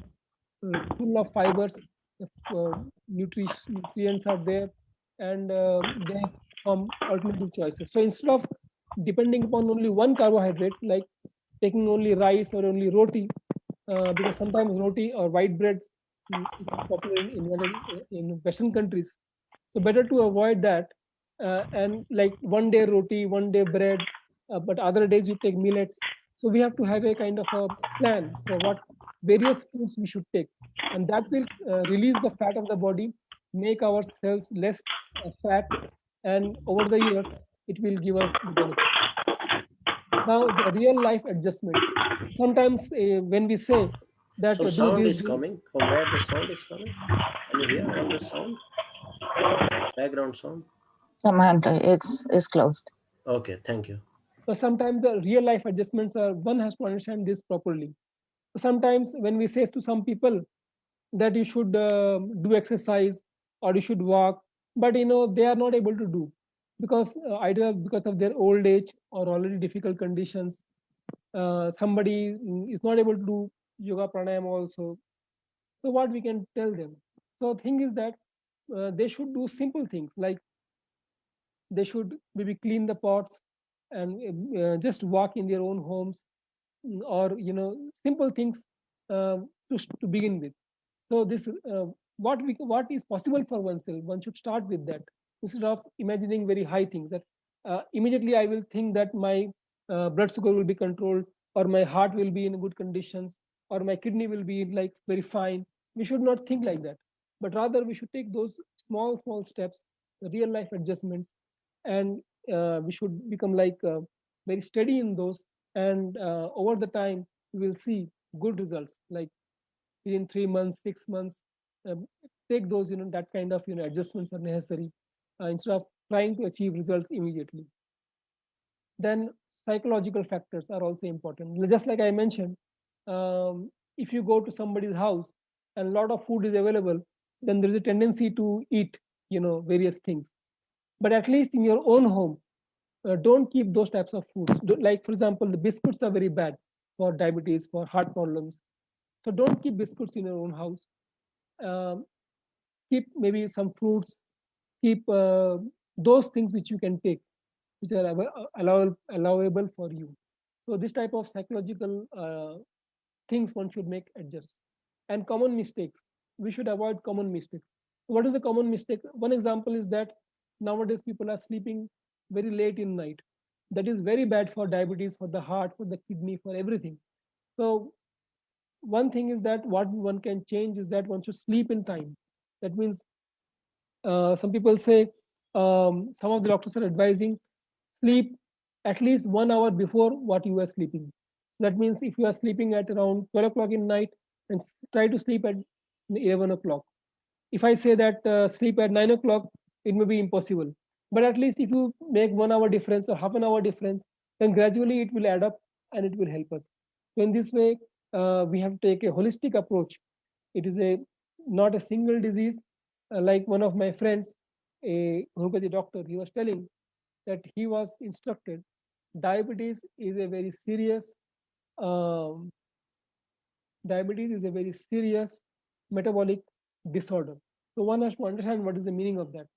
full of fibers. Nutrients are there, and they have some alternative choices. So instead of depending upon only one carbohydrate, like taking only rice or only roti, because sometimes roti or white bread is popular in Western countries. So better to avoid that, and like one day roti, one day bread, but other days you take millets. So we have to have a kind of a plan for what various foods we should take, and that will release the fat of the body, make our cells less fat, and over the years it will give us the benefit. Now the real life adjustments. Sometimes when we say that Some sound is coming. From where the sound is coming? Can you hear all the sound? Background sound? Samantha, it's closed. Okay, thank you. So sometimes the real life adjustments are, one has to understand this properly. Sometimes when we say to some people that you should do exercise or you should walk, but they are not able to do because either because of their old age or already difficult conditions. Somebody is not able to do yoga pranayama also. So what we can tell them? So the thing is that they should do simple things, like they should maybe clean the pots and just walk in their own homes, or simple things to begin with. So this what is possible for oneself, one should start with that, instead of imagining very high things that immediately I will think that my blood sugar will be controlled, or my heart will be in good conditions, or my kidney will be like very fine. We should not think like that, but rather we should take those small steps, real life adjustments, and we should become like very steady in those, and over the time we will see good results, like in 3 months, 6 months, take those, that kind of, adjustments are necessary instead of trying to achieve results immediately. Then psychological factors are also important. Just like I mentioned, if you go to somebody's house and a lot of food is available, then there is a tendency to eat, various things. But at least in your own home, don't keep those types of foods. Like, for example, the biscuits are very bad for diabetes, for heart problems. So don't keep biscuits in your own house. Keep maybe some fruits, keep those things which you can take, which are allowable for you. So this type of psychological things one should make adjust. And common mistakes, we should avoid common mistakes. What is the common mistake? One example is that nowadays people are sleeping very late in night. That is very bad for diabetes, for the heart, for the kidney, for everything. So one thing is that what one can change is that one should sleep in time. That means some people say, some of the doctors are advising sleep at least 1 hour before what you were sleeping. That means if you are sleeping at around 12 o'clock in night, then try to sleep at 11 o'clock. If I say that sleep at 9 o'clock, it may be impossible. But at least if you make 1 hour difference or half an hour difference, then gradually it will add up and it will help us. So in this way, we have to take a holistic approach. It is not a single disease. Like one of my friends, a homeopathy doctor, he was telling that he was instructed diabetes is a very serious metabolic disorder. So one has to understand what is the meaning of that.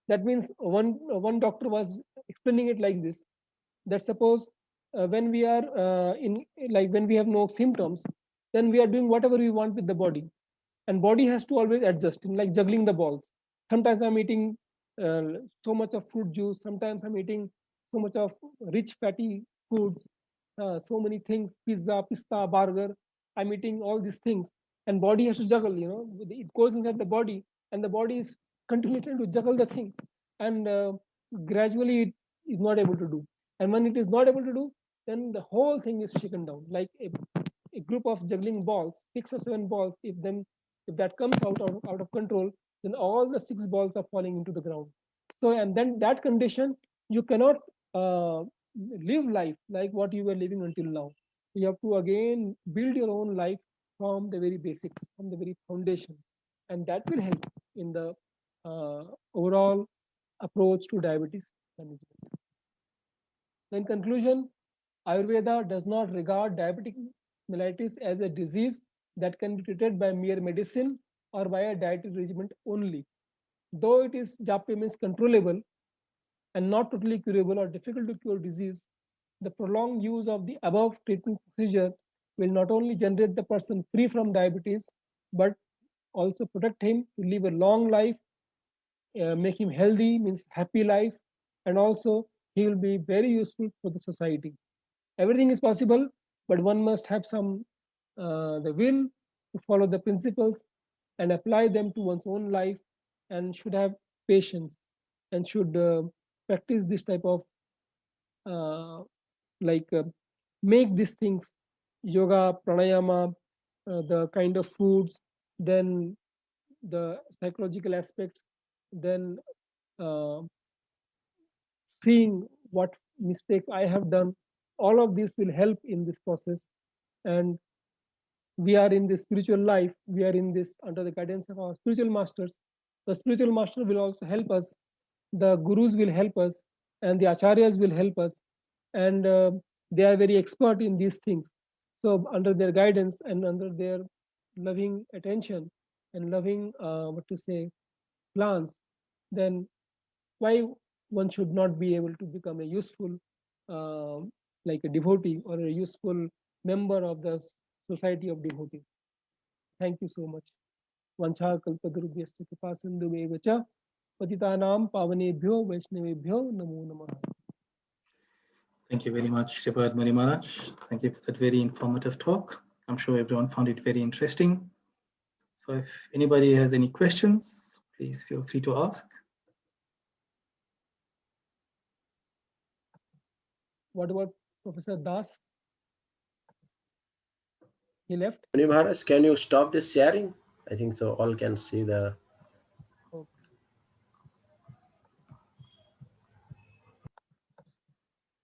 That means one doctor was explaining it like this: that suppose when we are when we have no symptoms, then we are doing whatever we want with the body, and body has to always adjust, like juggling the balls. Sometimes I'm eating so much of fruit juice, sometimes I'm eating so much of rich fatty foods, so many things, pizza, pista, burger, I'm eating all these things, and body has to juggle, it goes inside the body, and the body is continuing to juggle the things, and gradually it is not able to do. And when it is not able to do, then the whole thing is shaken down, like a group of juggling balls, 6 or 7 balls. If that comes out of control, then all the 6 balls are falling into the ground. So, and then that condition, you cannot live life like what you were living until now. You have to again build your own life from the very basics, from the very foundation, and that will help in the overall approach to diabetes management. In conclusion, Ayurveda does not regard diabetic mellitus as a disease that can be treated by mere medicine or by a dietary regimen only. Though it is JAPA means controllable and not totally curable or difficult to cure disease, the prolonged use of the above treatment procedure will not only generate the person free from diabetes, but also protect him to live a long life, make him healthy, means happy life, and also he will be very useful for the society. Everything is possible, but one must have some the will to follow the principles and apply them to one's own life, and should have patience, and should practice this type of make these things, yoga, pranayama, the kind of foods, then the psychological aspects, then seeing what mistakes I have done. All of this will help in this process. And we are in this spiritual life, we are in this under the guidance of our spiritual masters. The spiritual master will also help us, the gurus will help us, and the acharyas will help us, and they are very expert in these things. So under their guidance and under their loving attention and loving plans, then why one should not be able to become a useful like a devotee or a useful member of the society of devotees. Thank you so much. Vancha kalpadurubhyascha kripa sindhuveva cha patitanam pavanebhyo vaishnavebhyo namo namah. Thank you very much, Sripad Muni Maharaj. Thank you for that very informative talk. I'm sure everyone found it very interesting. So if anybody has any questions, please feel free to ask. What about Professor Das? He left? Muni Maharaj, can you stop this sharing I think so. All can see the. Okay.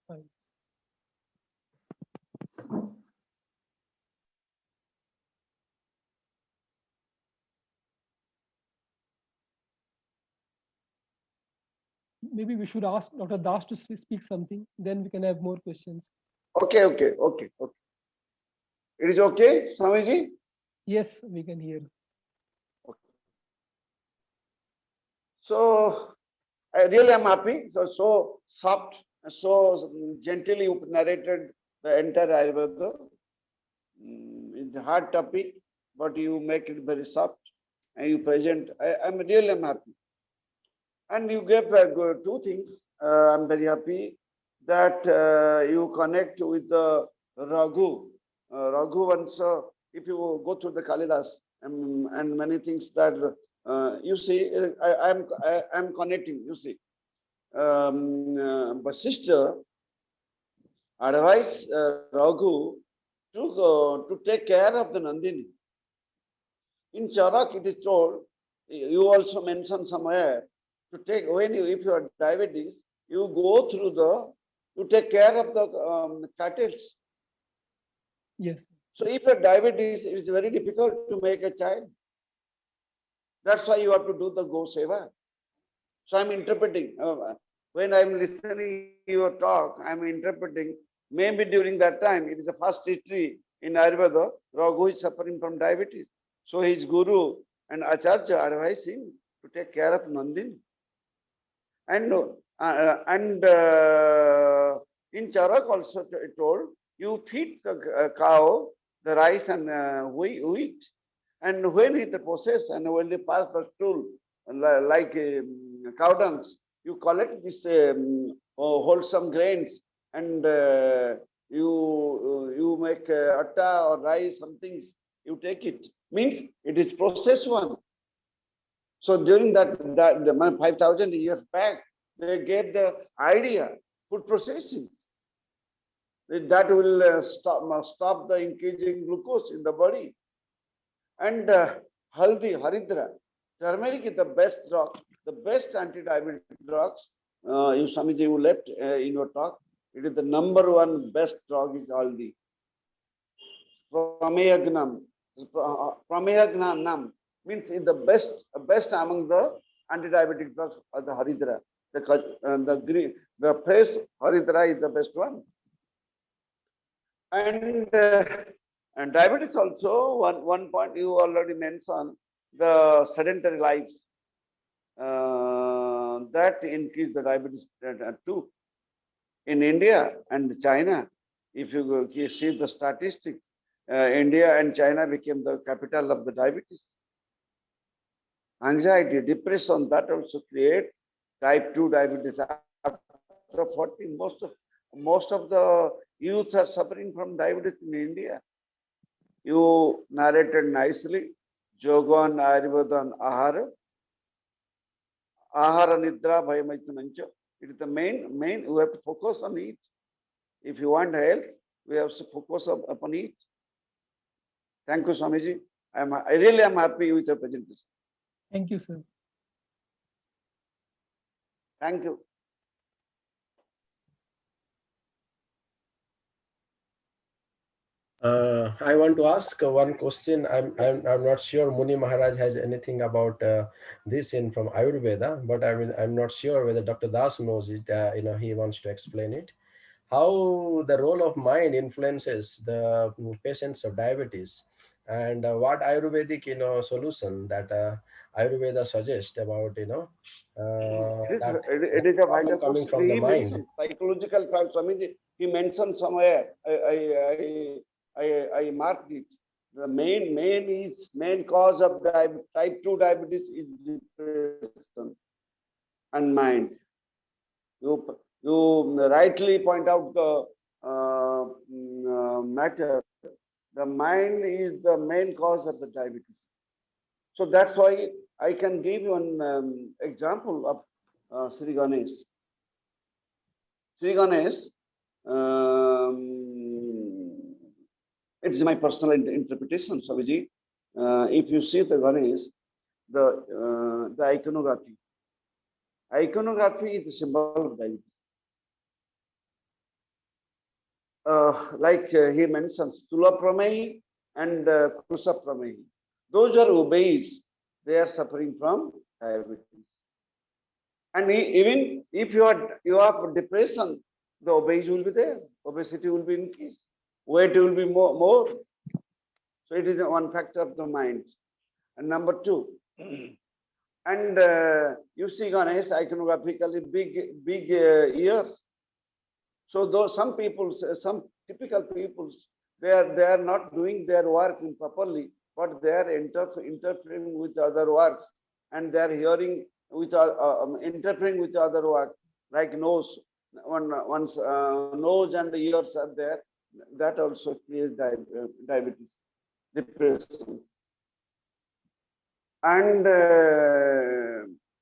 Fine. Maybe we should ask Dr. Das to speak something, then we can have more questions. Okay. It is okay, Swamiji? Yes, we can hear. So I really am happy. So soft, so gently you narrated the entire Ayurveda. It's a hard topic, but you make it very soft and you present. I'm really happy. And you gave two things. I'm very happy that you connect with the Raghu. Raghu Vansha, if you go through the Kalidas and many things that you see, I'm connecting, you see. But sister advised Raghu to take care of the Nandini. In Charak, it is told, you also mentioned somewhere, to take, if you are diabetes, you go through you take care of the cattle. Yes. So if you are diabetes, it is very difficult to make a child. That's why you have to do the Go Seva. So I'm interpreting, when I'm listening your talk, I'm interpreting, maybe during that time, it is the first history in Ayurveda, Raghu is suffering from diabetes. So his guru and Acharya advised him to take care of Nandini. And in Charak also told, you feed the cow the rice and wheat. And when it process and when they pass the stool, like cow dungs, you collect this wholesome grains and you make atta or rice, some things, you take it. Means it is processed one. So during that 5,000 years back, they gave the idea, food processing. That will stop the increasing glucose in the body. And haldi, haridra, turmeric is the best drug, the best anti-diabetic drugs. You Swamiji, you left in your talk. It is the number one best drug is haldi. Prameyagnam means is the best among the anti-diabetic drugs are the haridra. The fresh haridra is the best one. And diabetes also, one point you already mentioned, the sedentary life that increase the diabetes too. In India and China, if you see the statistics, India and China became the capital of the diabetes. Anxiety, depression, that also create type 2 diabetes. After 40, most of the youth are suffering from diabetes in India. You narrated nicely, Yoga and Ayurveda and Ahara. Ahara Nidra Bhayamaitanancha. It is the main, we have to focus on it. If you want health, we have to focus upon it. Thank you, Swamiji. I really am happy with your presentation. Thank you, sir. Thank you. I want to ask one question. I'm not sure Muni Maharaj has anything about this from Ayurveda, but I'm not sure whether Dr. Das knows it. He wants to explain it. How the role of mind influences the patients of diabetes, and what Ayurvedic solution that Ayurveda suggests about It is a vital coming question. from the mind. Psychological fact, Swamiji, he mentioned somewhere. I marked it. The main cause of type 2 diabetes is depression and mind. You rightly point out the matter. The mind is the main cause of the diabetes. So that's why I can give you an example of Sri Ganesh. Sri Ganesh, it's my personal interpretation, Swamiji. if you see the Ganesh, the iconography. Iconography is the symbol of diabetes. Like he mentions, Stula Pramehi and Krusa Pramehi. Those are obese. They are suffering from diabetes. And even if you have depression, the obese will be there. Obesity will be increased. Weight will be more. So it is one factor of the mind. And number two, and you see Ganesh iconographically big ears. So though some people, some typical people, they are not doing their work properly, but they are interfering with other works, and they are hearing with interfering with other work, like nose. One's nose and ears are there. That also creates diabetes, depression. And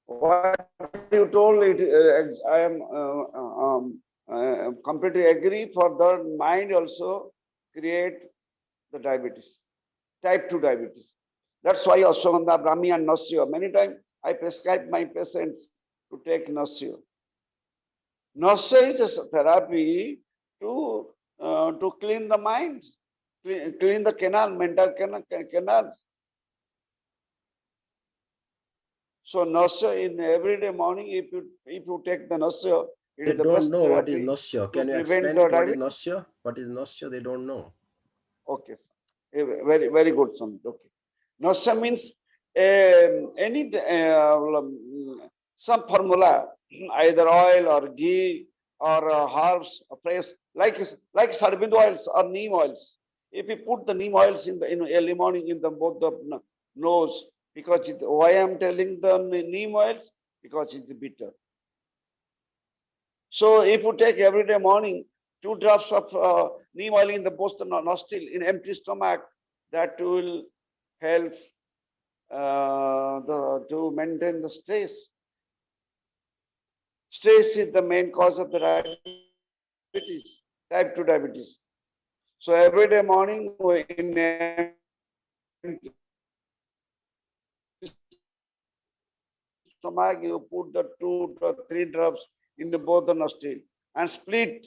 what you told, I am completely agree. For the mind also create the diabetes, type 2 diabetes. That's why Ashwagandha, Brahmi and Nasya. Many times I prescribe my patients to take Nasya. Nasya is a therapy to clean the mind, clean the canal, mental canals. So Nasya in everyday morning, if you take the Nasya, it They is the don't best know what is therapy Nasya. to Can you prevent explain the it? What is diabetes. Nasya? What is Nasya? They don't know. Okay, very very good, son. Okay, Nasya means any some formula, either oil or ghee or herbs, or fresh, like sarbind oils or neem oils. If you put the neem oils in early morning in the both the nose, because why I'm telling the neem oils, because it's bitter. So if you take every day morning 2 drops of neem oil in the both the nostril in empty stomach, that will help to maintain the stress. Stress is the main cause of the diabetes, type 2 diabetes. So every day morning in empty stomach, you put the 2 or 3 drops in both the nostril and split.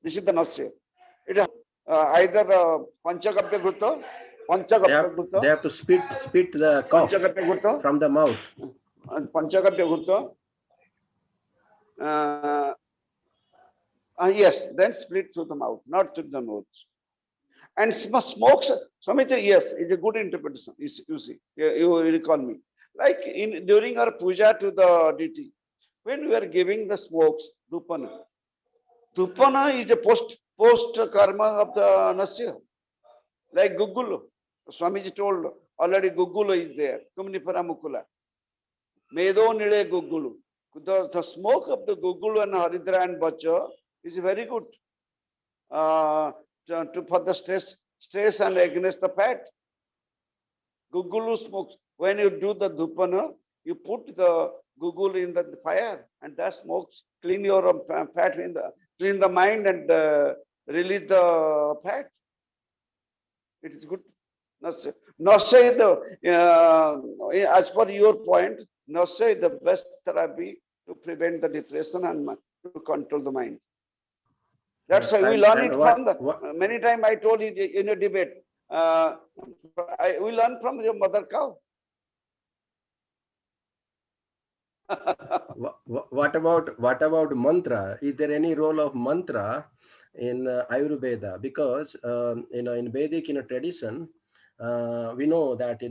This is the Nasya. It is either Panchagapya Gutta, They have to spit the cough Panchagapya Gutta, from the mouth. and Panchagapya Gutta. Yes, then split through the mouth, not through the nose. And smokes, Swamiji, yes, is a good interpretation. You see, you recall me. Like during our puja to the deity, when we are giving the smokes, Dupana. Dupana is a post karma of the Nasya. Like Gugulu. Swamiji told already Gugulu is there. Kumnipara Mukula. Medo Nile Gugulu. The smoke of the Gugulu and Haridra and Bacha is very good for the stress and against the fat. Gugulu smokes. When you do the Dupana, you put the Gugulu in the fire, and that smokes clean your fat clean the mind and release the fat. It is good. Nasya is as per your point, Nasya is the best therapy to prevent the depression and to control the mind. That's why we learn it from the. Many times I told you in a debate, we learn from your mother cow. What about mantra? Is there any role of mantra in Ayurveda? Because in Vedic tradition, we know that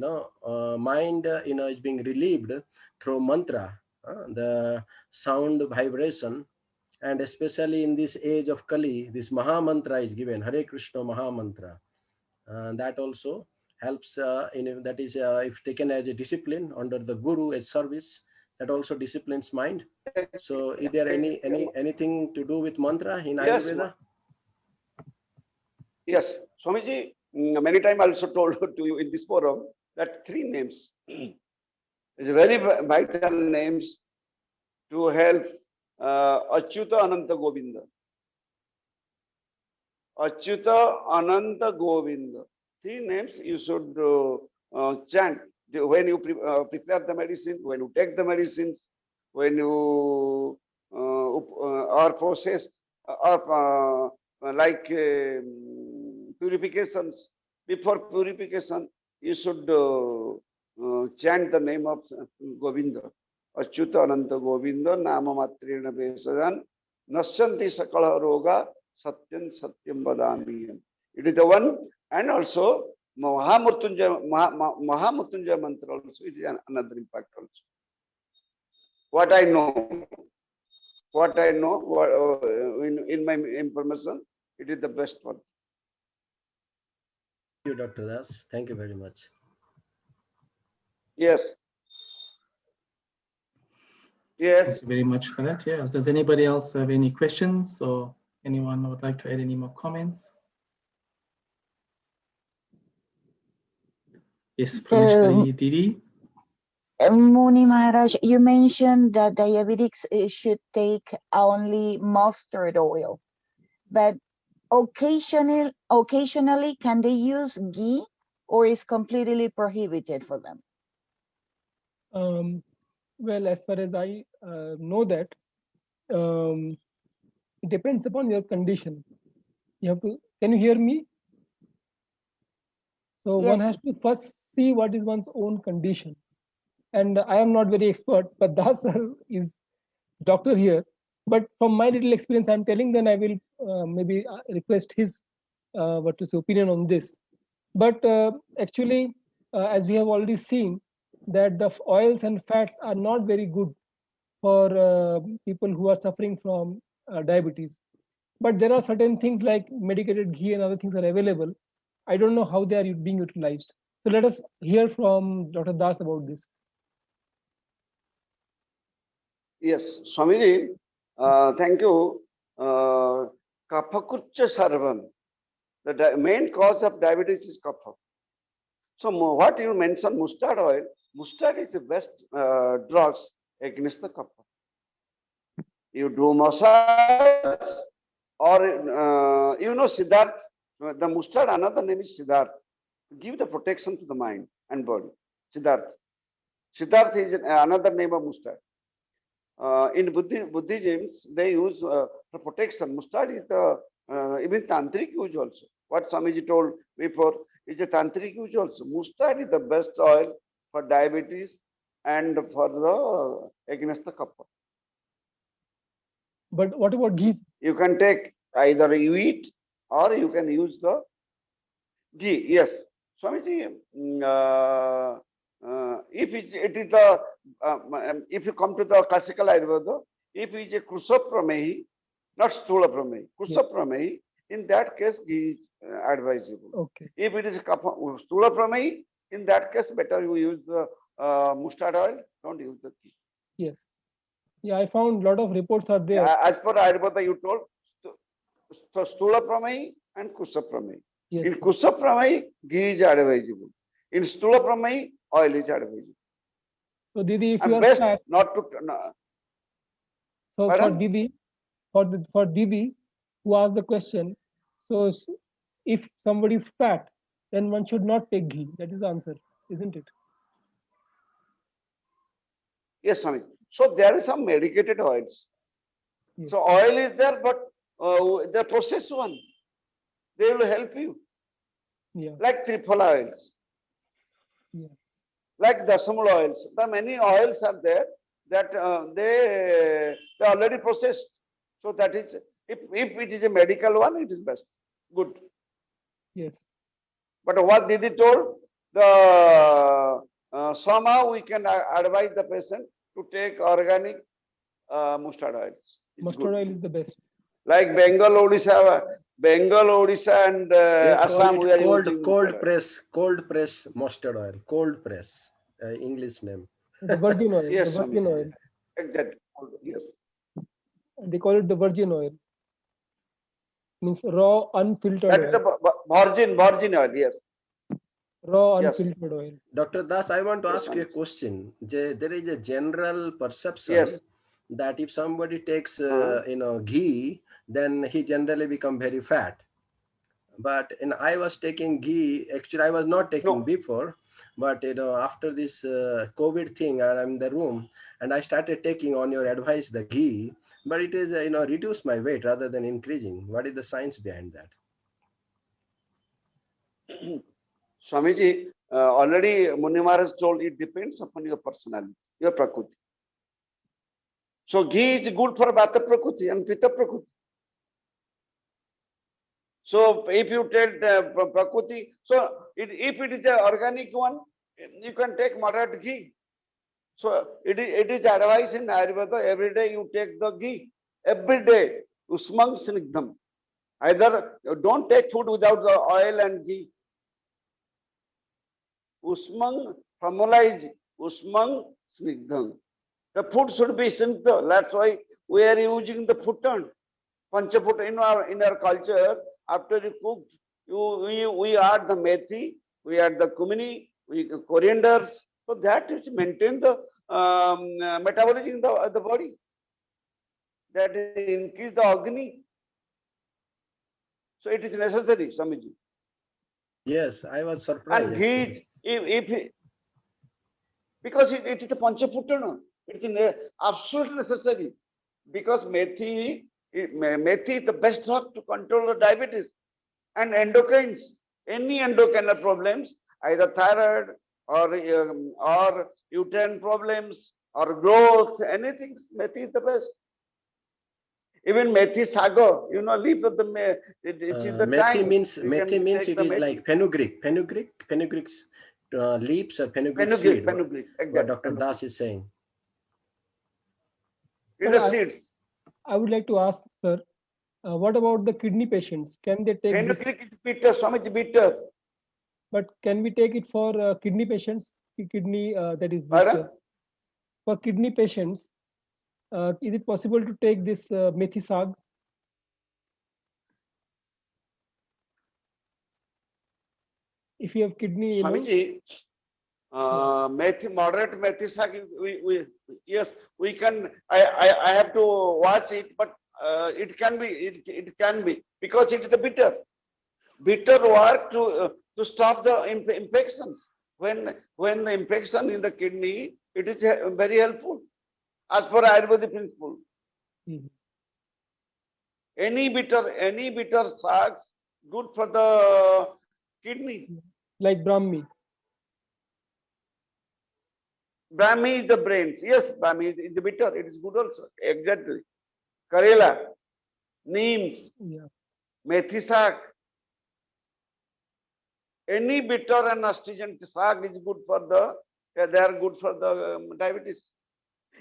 mind is being relieved through mantra, the sound vibration, and especially in this age of Kali, this Maha Mantra is given, Hare Krishna Maha Mantra. That also helps that is if taken as a discipline under the Guru as service, that also disciplines mind. So is there anything to do with mantra in Ayurveda? Yes, Swamiji, many times I also told to you in this forum that 3 names is very vital names to help Achyuta Ananta Govinda. Achyuta Ananta Govinda. three names you should chant when you prepare the medicine, when you take the medicines, when you are processed, or like purifications. Before purification, you should chant the name of Govinda. Achyuta Ananta Govinda Nama Matrena Vesajan Nasyanti Sakala Roga Satyam Satyam Vadami. It is the one, and also Mahamrityunjaya mantra also is another impact also. What I know, in my information, it is the best one. Thank you, Dr. Das. Thank you very much. Yes. Yes. Thank you very much for that. Yes. Does anybody else have any questions, or anyone would like to add any more comments? Yes, Prameshwari Didi. Muni Maharaj, you mentioned that diabetics should take only mustard oil, but occasionally can they use ghee, or is completely prohibited for them? Well, as far as I know that, it depends upon your condition. You have to, can you hear me? So one Yes. has to first see what is one's own condition. And I am not very expert, but Das sir is doctor here. But from my little experience, I'm telling, then I will maybe request his opinion on this. But actually, as we have already seen, that the oils and fats are not very good for people who are suffering from diabetes. But there are certain things like medicated ghee and other things are available. I don't know how they are being utilized. So let us hear from Dr. Das about this. Yes, Swamiji, thank you. Kaphakucha sarvam. The main cause of diabetes is kapha. So what you mentioned, mustard oil. Mustard is the best drugs against the kapha. You do massage, or you know Siddharth. The mustard, another name is Siddharth. Give the protection to the mind and body. Siddharth. Siddharth is another name of mustard. In Buddhism, they use for protection. Mustard is the even tantric use also. What Swamiji told before is a tantric use also. Mustard is the best oil for diabetes and for the against the kapha. But what about ghee? You can take either you eat or you can use the ghee. Yes, Swamiji. If it is the if you come to the classical Ayurveda, if it is a Krusapramehi, not Stulapramehi, Krusapramehi, in that case ghee is advisable. Okay. If it is Stulapramehi, in that case better you use the mustard oil. Don't use the ghee. Yes. Yeah, I found a lot of reports are there. As per Ayurveda, you told so Stulapramehi and Krusapramehi. Yes. In Krusapramehi, ghee is advisable. In Stulapramehi, oil is advisable. So Didi, if And you are best fat, not to. so Pardon? for Didi, who asked the question, so if somebody is fat, then one should not take ghee. That is the answer, isn't it? Yes, Swami. So there is some medicated oils. Yes. So oil is there, but the processed one, they will help you. Yeah. Like Triphala oils. Yeah. Like Dasamula oils. There are many oils are there that they are already processed. So that is, if it is a medical one, it is best. Good. Yes. But what Didi told, the somehow we can advise the patient to take organic mustard oils. It's Mustard good. oil is the best. Like Bengal, Odisha, and They call Assam, it we are using cold press mustard oil, cold press, English name. The virgin oil. Yes, the virgin oil. Exactly. Yes. They call it the virgin oil. Means raw, unfiltered That is oil. the virgin oil. Yes. Raw, Yes. unfiltered oil. Dr. Das, I want to Yes, ask you a question. There is a general perception Yes. that if somebody takes ghee, then he generally become very fat. but I was taking ghee. Actually, I was not taking No. before, but after this COVID thing, and I'm in the room, and I started taking on your advice the ghee, but it is reduced my weight rather than increasing. What is the science behind that? Swamiji, already Muni Maharaj told it depends upon your personality, your prakriti. So ghee is good for Vata prakriti and Pitta prakriti. So if you take prakriti, so if it is an organic one, you can take moderate ghee. So it is advice in Ayurveda, every day you take the ghee. Every day, usmang snigdham. Either don't take food without the oil and ghee. Usmang, formula is usmang snigdham. The food should be snigdha. That's why we are using the futon. Panchaput in our culture, after you cooked, we add the methi, we add the cumini, we corianders, so that is maintain the metabolism of the body. That increase the agni. So it is necessary, Swamiji. Yes, I was surprised. And ghee, because it is the panchaputana, it is absolutely necessary. Because methi is the best drug to control the diabetes and endocrines. Any endocrine problems, either thyroid or uterine problems or growth, anything, methi is the best. Even methi sago, leaf of the methi means it is like fenugreek's leaves or fenugreek seed. Fenugreek, exactly. What Dr. Das is saying. It is seeds. I would like to ask, sir, what about the kidney patients? Can they take this? Fenugreek is bitter, so much bitter. But can we take it for kidney patients? Kidney, that is this, for kidney patients, is it possible to take this methi sag? If you have kidney, Swamiji, moderate methi sag, yes, we can. I have to watch it, but it can be because it is the bitter work to stop the infections. When the infection in the kidney, it is very helpful as per Ayurvedic principle. Mm-hmm. Any bitter sags good for the kidney. Like Brahmi. Brahmi is the brains. Yes, Brahmi is the bitter. It is good also. Exactly. Karela, neems, methi sag. Any bitter and astringent sag is good for they are good for the diabetes.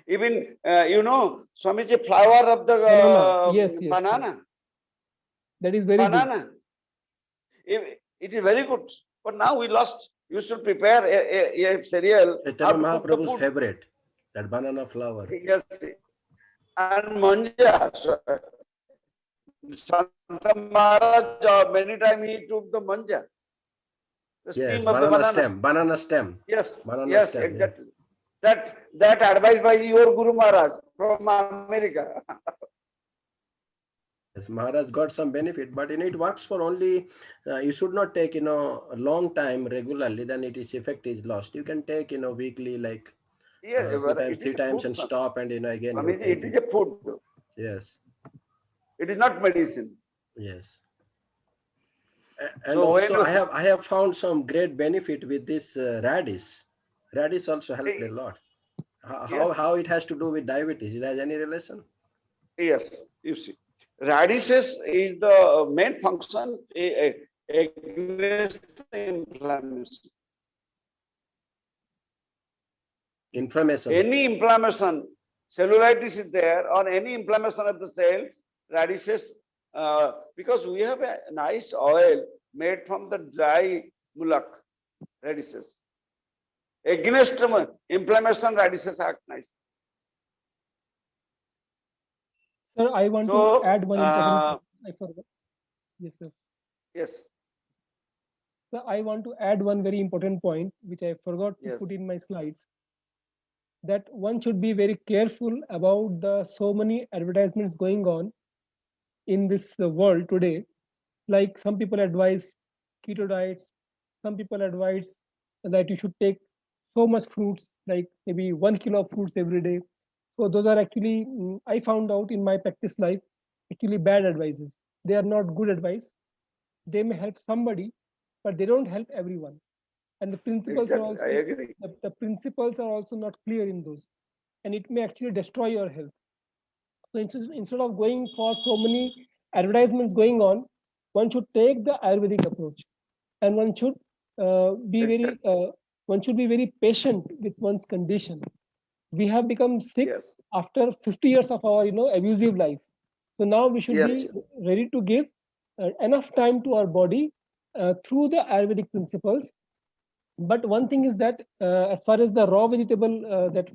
Even, Swamiji, flower of the banana. That is very banana. Good. It is very good. But now we lost. You should prepare a cereal. Chaitanya Mahaprabhu's favorite, that banana flower. Yes. And manja. Santa Maharaj, many times he took the manja. The Yes, stem of banana stem. Yes, banana stem, exactly. Yeah. That advice by your Guru Maharaj from America. Yes, Maharaj got some benefit, but it works for only, you should not take, a long time regularly, then its effect is lost. You can take, weekly, like 3 times and stop and, again. I mean, it is a food. Yes. It is not medicine. Yes. And so also I have found some great benefit with this radish. Radish also helped a lot. How it has to do with diabetes? It has any relation? Yes, you see. Radishes is the main function against inflammation. Inflammation. Any inflammation, cellulitis is there, or any inflammation of the cells, radishes, because we have a nice oil made from the dry mulak, radishes. Against inflammation, radishes act nice. Sir, I want to add one important. I forgot. Yes, sir. Yes. So I want to add one very important point, which I forgot to put in my slides. That one should be very careful about the so many advertisements going on in this world today. like some people advise keto diets, some people advise that you should take so much fruits, like maybe 1 kilo of fruits every day. So those are actually, I found out in my practice life, actually bad advices. They are not good advice. They may help somebody, but they don't help everyone. And the principles are Exactly, I also, agree. the principles are also not clear in those, and it may actually destroy your health. So instead of going for so many advertisements going on, one should take the Ayurvedic approach, and one should one should be very patient with one's condition. We have become sick Yes, after 50 years of our abusive life. So now we should yes, be ready to give enough time to our body through the Ayurvedic principles. But one thing is that as far as the raw vegetable that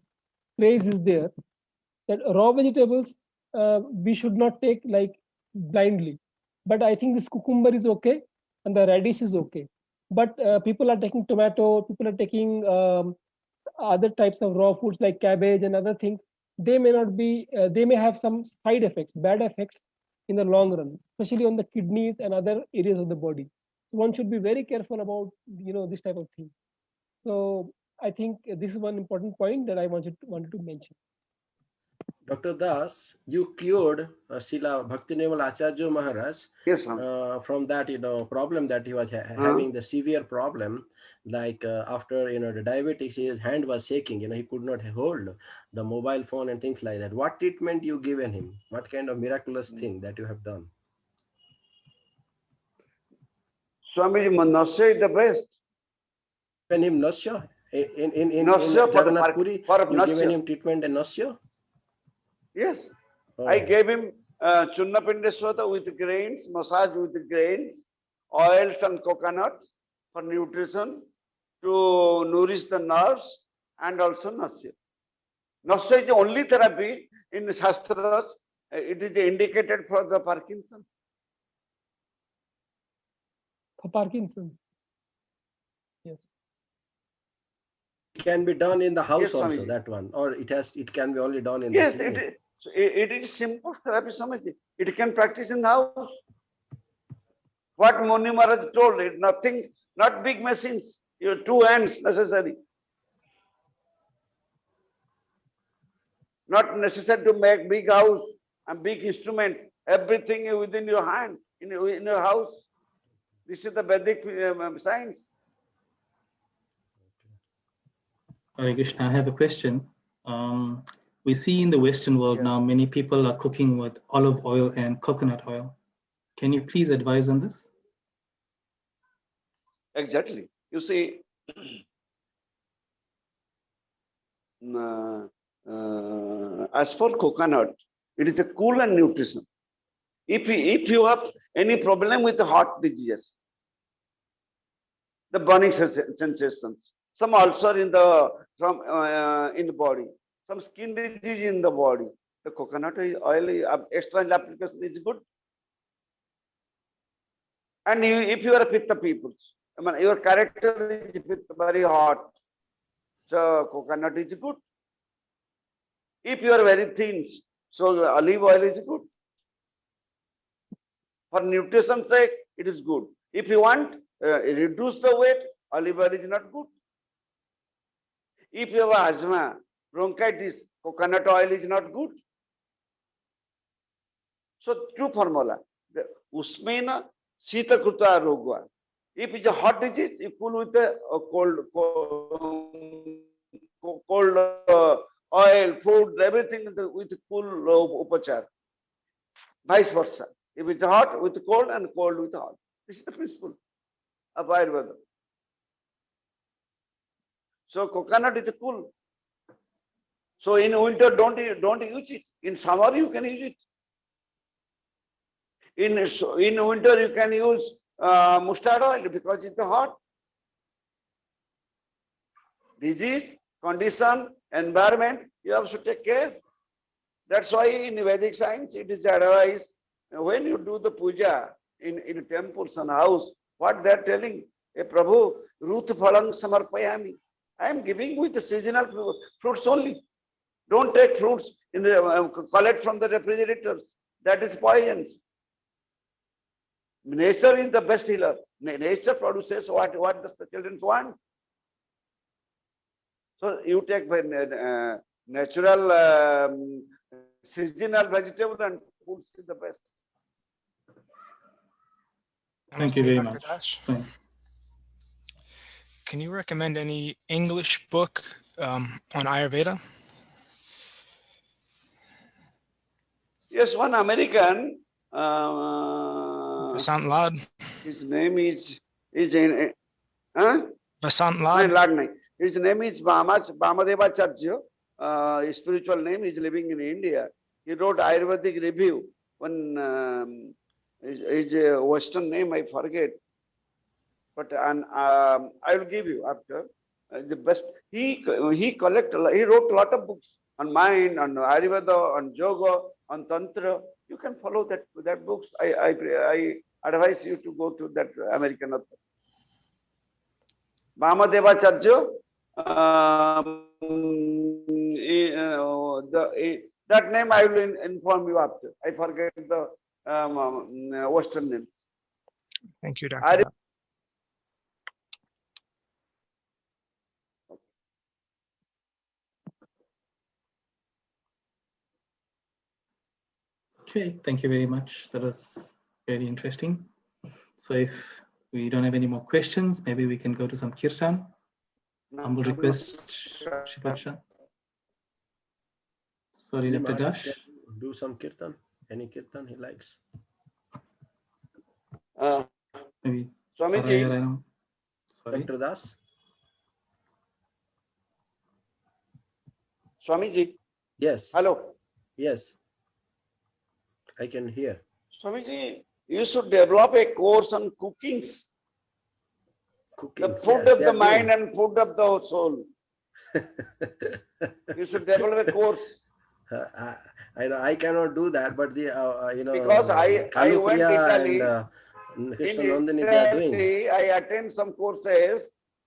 phrase is there, that raw vegetables we should not take like blindly. But I think this cucumber is okay and the radish is okay. But people are taking tomato, people are taking other types of raw foods like cabbage and other things. They may not be, they may have some side effects, bad effects in the long run, especially on the kidneys and other areas of the body. One should be very careful about this type of thing. So I think this is one important point that I wanted to mention. Dr. Das, you cured Srila Bhaktinirmal Acharya Maharaj yes, ma'am. from that problem that he was having, the severe problem, like after the diabetes, his hand was shaking, he could not hold the mobile phone and things like that. What treatment you given him? What kind of miraculous thing that you have done? Swamiji, Nasya is the best. Given him Nasya in Nasya for Jagannath Puri, for you given Nasya. him treatment and Nasya? Yes, Oh. I gave him Chunna Pindeswata with grains, massage with grains, oils and coconut for nutrition to nourish the nerves, and also Nasya. Nasya is the only therapy in the Shastras. It is indicated for the Parkinson's. For Parkinson's. Yes. It can be done in the house Yes, also, Swamiji. that one, or it can be only done in Yes, the clinic. it is simple therapy, Swamiji. It can practice in the house. What Muni Maharaj told, it nothing, not big machines. Your 2 hands necessary. Not necessary to make big house and big instrument. Everything is within your hand, in your house. This is the Vedic science. Hare Krishna, I have a question. We see in the Western world now, many people are cooking with olive oil and coconut oil. Can you please advise on this? Exactly. You see, as for coconut, it is a cool and nutrition. If you have any problem with the heart disease, the burning sensations, some ulcer in the body, some skin disease in the body, the coconut oil external application is good. And if you are a pitta people, I mean, your character is very hot, so coconut is good. If you are very thin, so olive oil is good. For nutrition sake, it is good. If you want reduce the weight, olive oil is not good. If you have asthma, bronchitis, coconut oil is not good. So true formula. Usmena Sita Kruta Rogwa. If it's a hot disease, you cool with a cold oil, food, everything with cool upachar. Vice versa. If it's hot with cold and cold with hot. This is the principle of Ayurveda. So coconut is cool. So in winter, don't use it. In summer, you can use it. In winter, you can use mustard oil because it's hot. Disease, condition, environment, you have to take care. That's why in Vedic science, it is advised when you do the puja in temples and house, what they're telling, Prabhu, Ruth Phalang Samarpayami. I am giving with the seasonal fruits only. Don't take fruits in the collect from the refrigerators. That is poisons. Nature is the best healer. Nature produces what the children want. So you take natural seasonal vegetable and foods is the best. Thank you Namaste, very Dr. much. Dash. Thank- Can you recommend any English book on Ayurveda? Yes, one American. Vasant Lad? His name is in. Vasant No, Lad? Lord, no. His name is Vamadeva Charjyo. His spiritual name is living in India. He wrote Ayurvedic review. One his Western name I forget, but I will give you after the best. He wrote a lot of books on mind, on Ayurveda, on yoga, on tantra. You can follow that books. I advise you to go to that American author. Vamadeva Charjyo. That name I will inform you after. I forget the Western names. Thank you, Dr. Dash. Okay, thank you very much. That was very interesting. So if we don't have any more questions, maybe we can go to some kirtan. Humble request, Shripad Shah. Sorry, Dr. Maharaj Dash. can do some kirtan, any kirtan he likes. Maybe. Swamiji, Parayarayanam. Sorry. Dr. Das? Swamiji, Yes, hello. yes. I can hear. Swamiji, you should develop a course on cookings. Cooking. The food of the mind and food of the soul. You should develop a course. I know I cannot do that, but the Because I went to Italy. And Krishna In Nandini, they are doing. Italy, I attend some courses.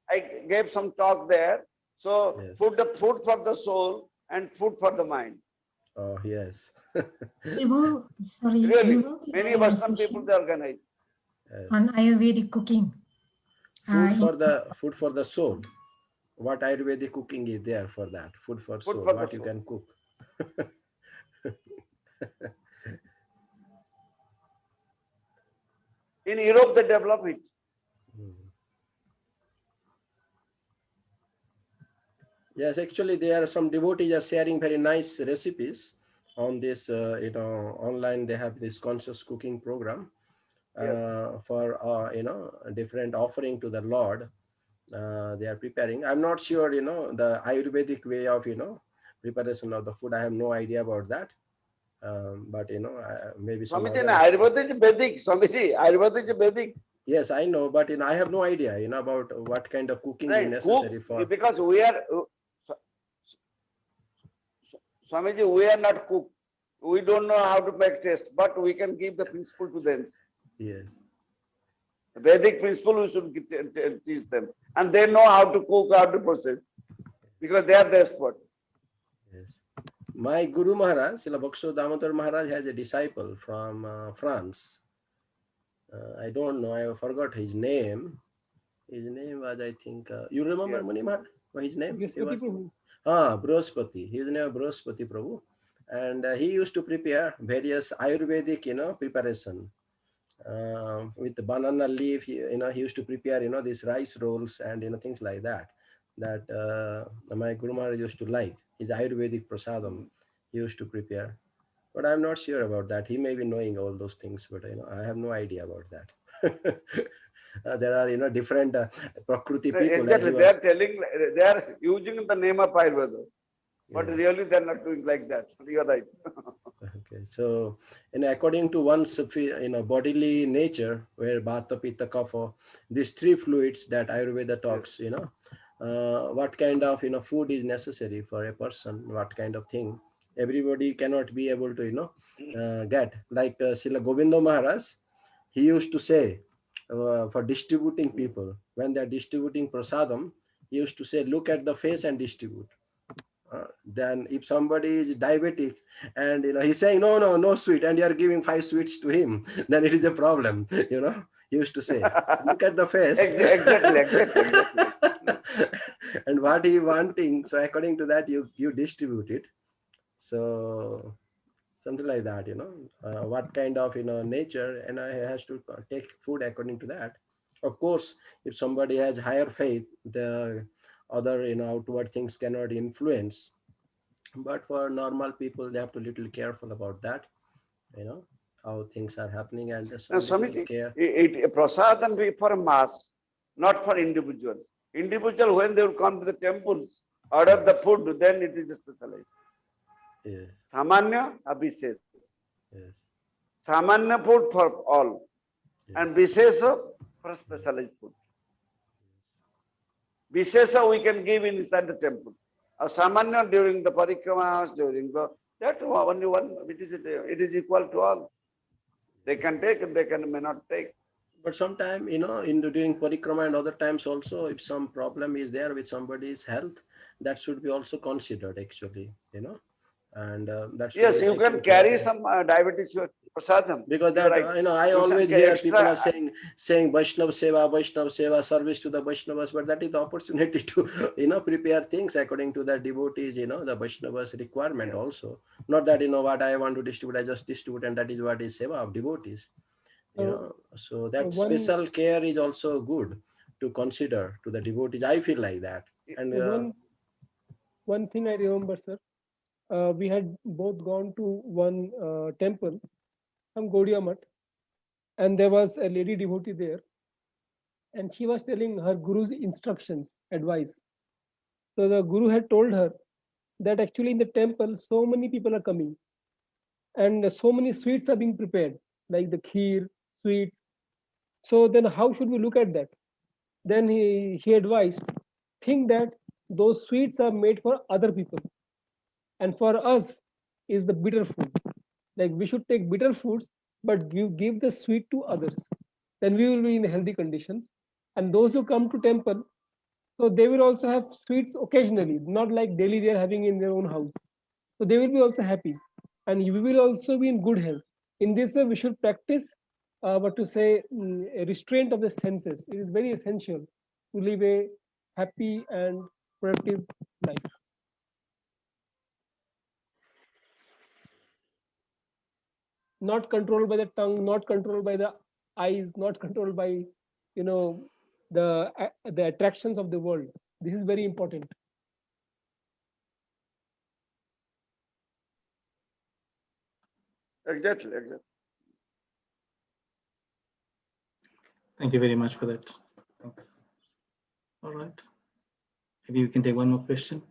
I gave some talk there. So Yes. food for the soul and food for the mind. Oh yes. We will, sorry, Really, we will be many having a Western people session they organize. Yes. on Ayurvedic cooking. Food for the soul. What Ayurvedic cooking is there for that? Food for soul. for the What you soul. can cook. In Europe, they develop it. Yes, actually, there are some devotees are sharing very nice recipes on this. Online they have this conscious cooking program for different offering to the Lord. They are preparing. I'm not sure, the Ayurvedic way of preparation of the food. I have no idea about that. But maybe some Swamiji, other. Ayurveda is Vedic. Swamiji, Ayurveda is Vedic. Yes, I know, but I have no idea, about what kind of cooking is Right, necessary for. because we are, Swamiji, we are not cook. We don't know how to make taste, but we can give the principle to them. Yes. The Vedic principle we should teach them. And they know how to cook, how to process. Because they are the expert. Yes. My Guru Maharaj, Srila Bhaksha Damodar Maharaj, has a disciple from France. I don't know, I forgot his name. His name was, I think, you remember, Yeah. Muni Maharaj? What his name? Yes, He was, Prabhu. Brahaspati. His name was Brahaspati Prabhu. And he used to prepare various Ayurvedic, preparation. With the banana leaf, he used to prepare, these rice rolls and, things like that. That my Guru Maharaj used to like. His Ayurvedic prasadam he used to prepare. But I'm not sure about that. He may be knowing all those things, but I have no idea about that. There are different Prakruti people. Exactly, they are telling, they are using the name of Ayurveda. But Yes. really they are not doing like that. You are right. Okay, so according to one's bodily nature, where Vata, Pitta, Kapha, these three fluids that Ayurveda talks, what kind of food is necessary for a person, what kind of thing. Everybody cannot be able to get. Like Srila Govinda Maharaj, he used to say for distributing people, when they are distributing prasadam, he used to say, look at the face and distribute. Then if somebody is diabetic and he's saying no sweet, and you are giving 5 sweets to him, then it is a problem. He used to say, look at the face. Exactly. And what he wanting, so according to that you distribute it. So something like that, what kind of nature, and I has to take food according to that. Of course, if somebody has higher faith, the other outward things cannot influence, but for normal people they have to little careful about that, how things are happening, and Now, some little Swamiji, care. prasadam be for mass, not for individuals. Individual, when they will come to the temples, order the food, then it is specialized. Yes, Samanya, Abhises. yes, Samanya food for all, and yes, Vishesa for specialized food. Vishesa we can give inside the temple. Samanya during the parikramas, during the, that only one, it is equal to all. They can take and they may not take. but sometime during parikrama and other times also, if some problem is there with somebody's health, that should be also considered actually, and that should Yes, be you can taken carry care. some diabetes prasadam. Because You're that right. I You always can hear extra, people are saying Vaishnav seva, service to the Vaishnavas, but that is the opportunity to prepare things according to the devotees, the Vaishnavas requirement also. Not that what I want to distribute, I just distribute, and that is what is seva of devotees. So that one special care is also good to consider to the devotees. I feel like that. And one thing I remember, sir, we had both gone to one temple, some Gaudiya Math, and there was a lady devotee there, and she was telling her guru's instructions, advice. So the guru had told her that actually in the temple, so many people are coming, and so many sweets are being prepared, like the kheer, sweets. So then how should we look at that? Then he advised, think that those sweets are made for other people, and for us is the bitter food. Like we should take bitter foods, but give the sweet to others. Then we will be in healthy conditions. And those who come to temple, so they will also have sweets occasionally, not like daily they are having in their own house. So they will be also happy, and you will also be in good health. In this way, we should practice what to say, a restraint of the senses. It is very essential to live a happy and productive life. Not controlled by the tongue, not controlled by the eyes, not controlled by the attractions of the world. This is very important. Exactly. Thank you very much for that. Thanks. All right. Maybe we can take one more question.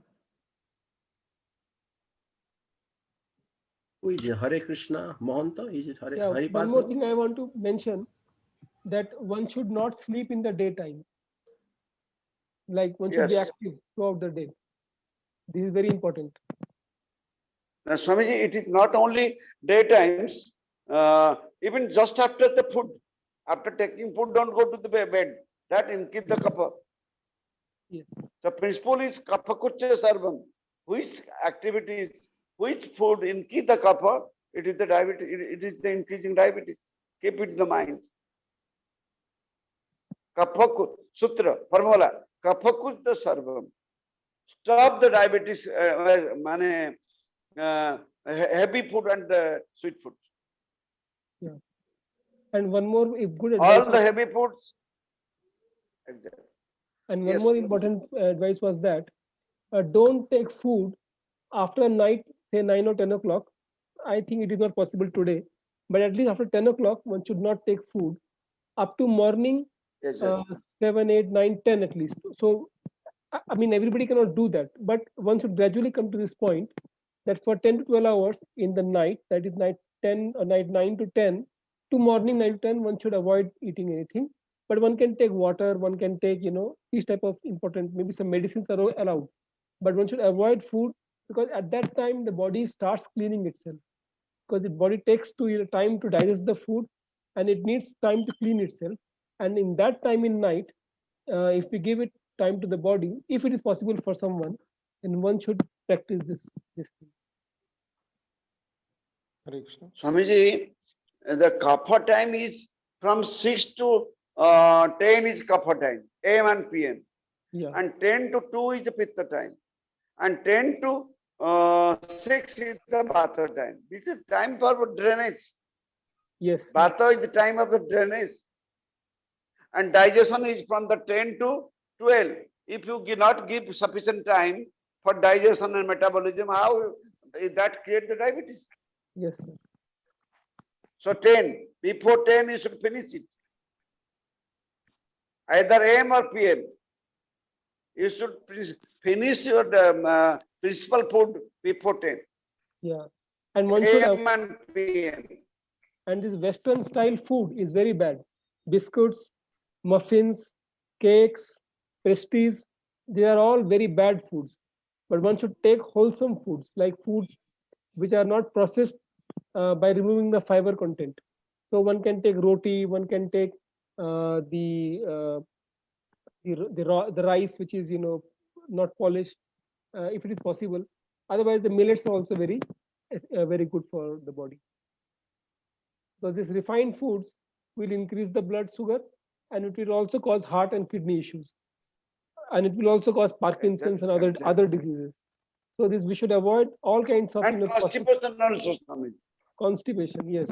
who is it? Hare Krishna Mahanta? Is it Hare? Yeah, Haripad one more Prabhu? thing I want to mention, that one should not sleep in the daytime. Like one should be Yes. active throughout the day. This is very important. Now, Swamiji, it is not only daytimes, even just after the food. After taking food, don't go to the bed. That in Kidda Kapha. Yes. The principle is Kapha Kucha Sarvam. Which activities, which food in Kidda Kapha, it is the diabetes, it is the increasing diabetes. Keep it in the mind. Kapha Sutra, formula, Kapha Kucha Sarvam. Stop the diabetes, heavy food and sweet food. Yeah. And one more, if good advice. All the heavy foods. Exactly. And one Yes. more important advice was that don't take food after night, say 9 or 10 o'clock. I think it is not possible today, but at least after 10 o'clock, one should not take food up to morning, Exactly. 7, 8, 9, 10 at least. So, I mean, everybody cannot do that, but one should gradually come to this point that for 10 to 12 hours in the night, that is night 10 or night 9 to 10 to morning 9 to 10, one should avoid eating anything. But one can take water, one can take, these type of important, maybe some medicines are allowed. But one should avoid food because at that time the body starts cleaning itself. Because the body takes time to digest the food and it needs time to clean itself. And in that time in night, if we give it time to the body, if it is possible for someone, then one should practice this thing. Hare Krishna. Swamiji, the kapha time is from 6 to 10 is kapha time, AM and PM. Yeah. And 10 to 2 is the pitta time. And 10 to 6 is the vata time. This is time for drainage. Yes. Vata is the time of the drainage. And digestion is from the 10 to 12. If you not give sufficient time for digestion and metabolism, how is that create the diabetes? Yes, sir. So 10, before 10 you should finish it. Either AM or PM. You should finish your principal food before 10. Yeah. And one should have, AM and PM. and this Western style food is very bad. Biscuits, muffins, cakes, pastries, they are all very bad foods. But one should take wholesome foods, like foods which are not processed by removing the fiber content. So one can take roti, one can take the rice, which is not polished, if it is possible. Otherwise, the millets are also very good for the body. So these refined foods will increase the blood sugar, and it will also cause heart and kidney issues, and it will also cause Parkinson's and other diseases. So this we should avoid all kinds of And constipation also coming. Constipation, yes.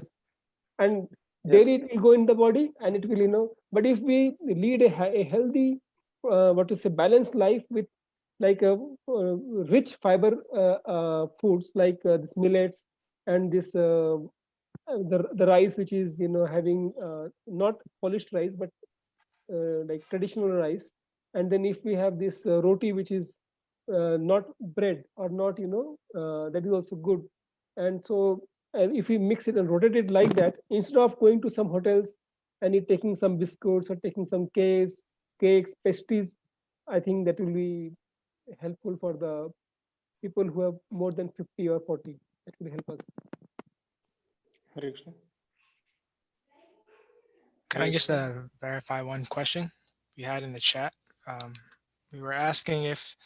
And Yes. daily it will go in the body, and it will But if we lead a healthy, balanced life with like a rich fiber foods like this millets and this the rice, which is having not polished rice but like traditional rice, and then if we have this roti, which is not bread or not that is also good. And so if we mix it and rotate it like that, instead of going to some hotels and taking some biscuits or taking some cakes, pastries, I think that will be helpful for the people who have more than 50 or 40. That will help us. Hare Krishna. Can I just verify one question we had in the chat? We were asking if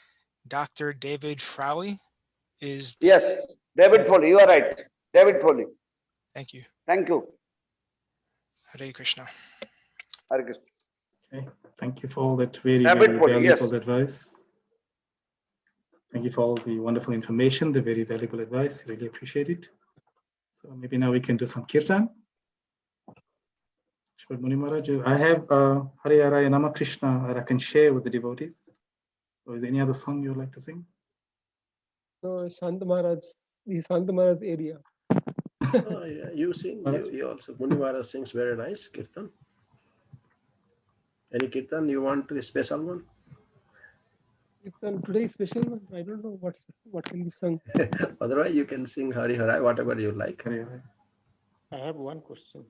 Dr. David Frowley is. Yes, David Foley, you are right. David Foley. Thank you. Thank you. Hare Krishna. Hare Krishna. Okay, thank you for all that very, David very Foley, yes. valuable advice. Thank you for all the wonderful information, the very valuable advice. Really appreciate it. So maybe now we can do some kirtan. Srimad Muni Maharaj, I have Hare Araya Nama Krishna that I can share with the devotees. Or is there any other song you would like to sing? No, Shanta Maharaj, the Shanta Maharaj area. Oh, yeah, you sing. You also. Muni Maharaj sings very nice kirtan. Any kirtan you want a special one? Kirtan today special one. I don't know what can be sung. Otherwise, you can sing Hari Harai, whatever you like. Hare Araya. I have one question.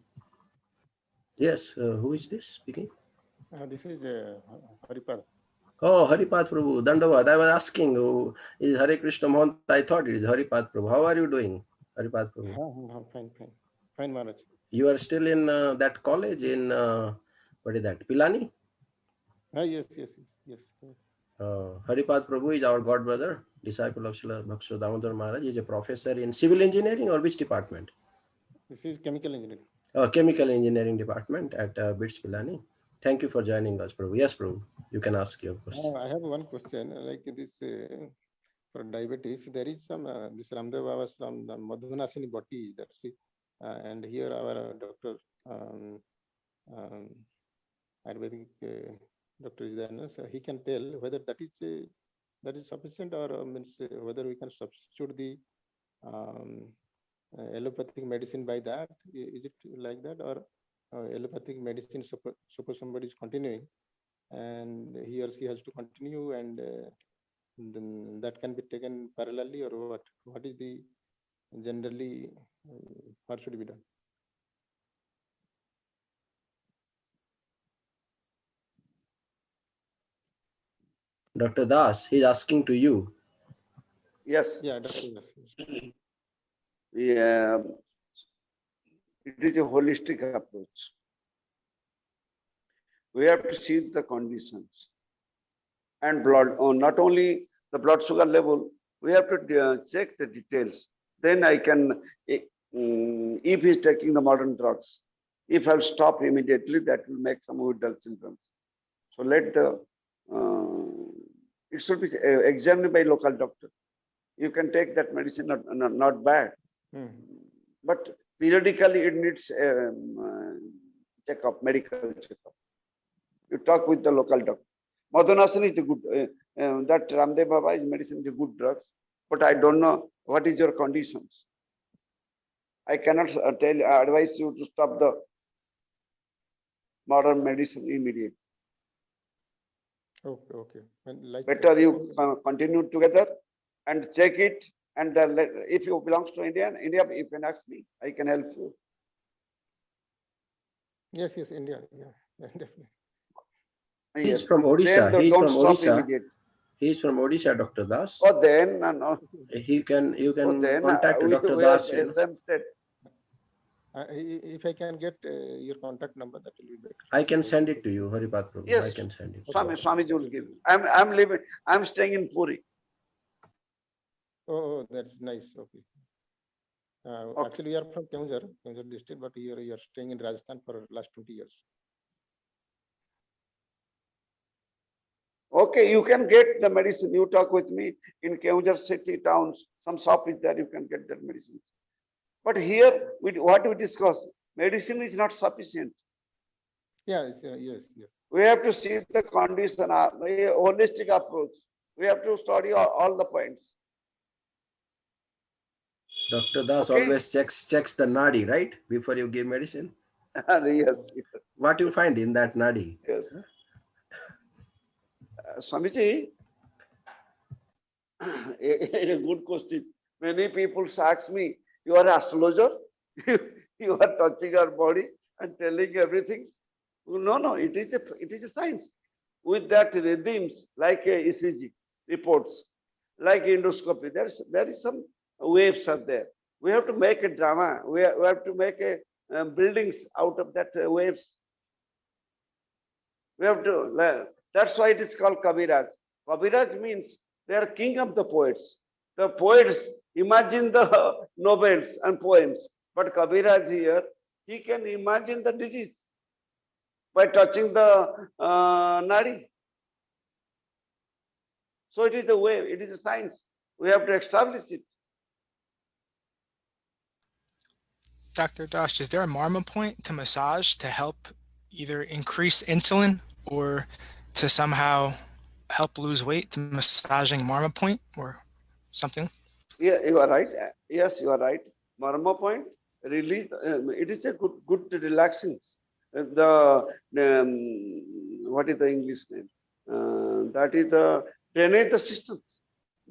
Yes. Who is this speaking? This is Haripad. Oh, Haripad Prabhu, Dandavad. I was asking who is Hare Krishna Mohant. I thought it is Haripad Prabhu. How are you doing, Haripad Prabhu? Fine, Maharaj. You are still in that college in, what is that, Pilani? Yes. Haripad Prabhu is our god brother, disciple of Srila Bhakti Damodar Maharaj. He is a professor in civil engineering or which department? This is chemical engineering. Chemical engineering department at BITS Pilani. Thank you for joining us, Prabhu. Yes, Prabhu, you can ask your question. I have one question. Like this, for diabetes, there is some this Ramdev Baba's from the Madhunasini Bhatti. That's it. And here our doctor, Ayurvedic doctor is there, so he can tell whether that is sufficient or means whether we can substitute the allopathic medicine by that. Is it like that, or allopathic medicine, suppose somebody is continuing and he or she has to continue, and then that can be taken parallelly, or what is the generally what should be done? Dr. Das, he's asking to you. Yes. Yeah, Dr. Das. Yeah. It is a holistic approach. We have to see the conditions and blood, not only the blood sugar level, We have to check the details. Then I can, if he's taking the modern drugs, if I'll stop immediately, that will make some withdrawal symptoms. So let the, it should be examined by local doctor. You can take that medicine, not bad. But periodically it needs checkup, medical checkup. You talk with the local doctor. Madhunasana is a good, that Ramdev Baba is medicine is a good drugs, but I don't know what is your conditions. I cannot advise you to stop the modern medicine immediately. Okay, okay. And like Better you continue together and check it. And if you belongs to India, you can ask me. I can help you. Yes, yes, India. Yeah, definitely. He's Yes. from Odisha. Then He's don't from stop Odisha. immediately. He's from Odisha, Dr. Das. Oh, then no. You can Then contact we Dr. are Das. You know. exempted. If I can get your contact number, that will be better. I can send it to you, Haripad Prabhu. Yes. I can send it. Swamiji will give. I'm staying in Puri. Oh, that's nice. Okay. Okay. Actually, we are from Keonjhar district, but here you are staying in Rajasthan for last 20 years. Okay, you can get the medicine. You talk with me in Keonjhar city, towns, some shop is there, you can get that medicines. But here, what we discuss, medicine is not sufficient. Yes, yes. We have to see the condition, a holistic approach. We have to study all the points. Dr. Das Okay. always checks the nadi, right? Before you give medicine. Yes. What you find in that nadi? Yes. Swamiji, a good question. Many people ask me, you are an astrologer? You are touching our body and telling everything. No, it is a science. With that rhythms, like ECG reports, like endoscopy, there is some waves are there. We have to make a drama. We have to make a buildings out of that waves. We have to. That's why it is called Kaviraj. Kaviraj means they are king of the poets. The poets imagine the novels and poems, but Kaviraj here, he can imagine the disease by touching the nadi. So it is a way, it is a science. We have to establish it. Dr. Das, is there a marma point to massage to help either increase insulin or to somehow help lose weight to massaging marma point or something? Yeah, you are right. Yes, you are right. Marma point, release, it is a good relaxing. What is the English name? That is the drainage the systems.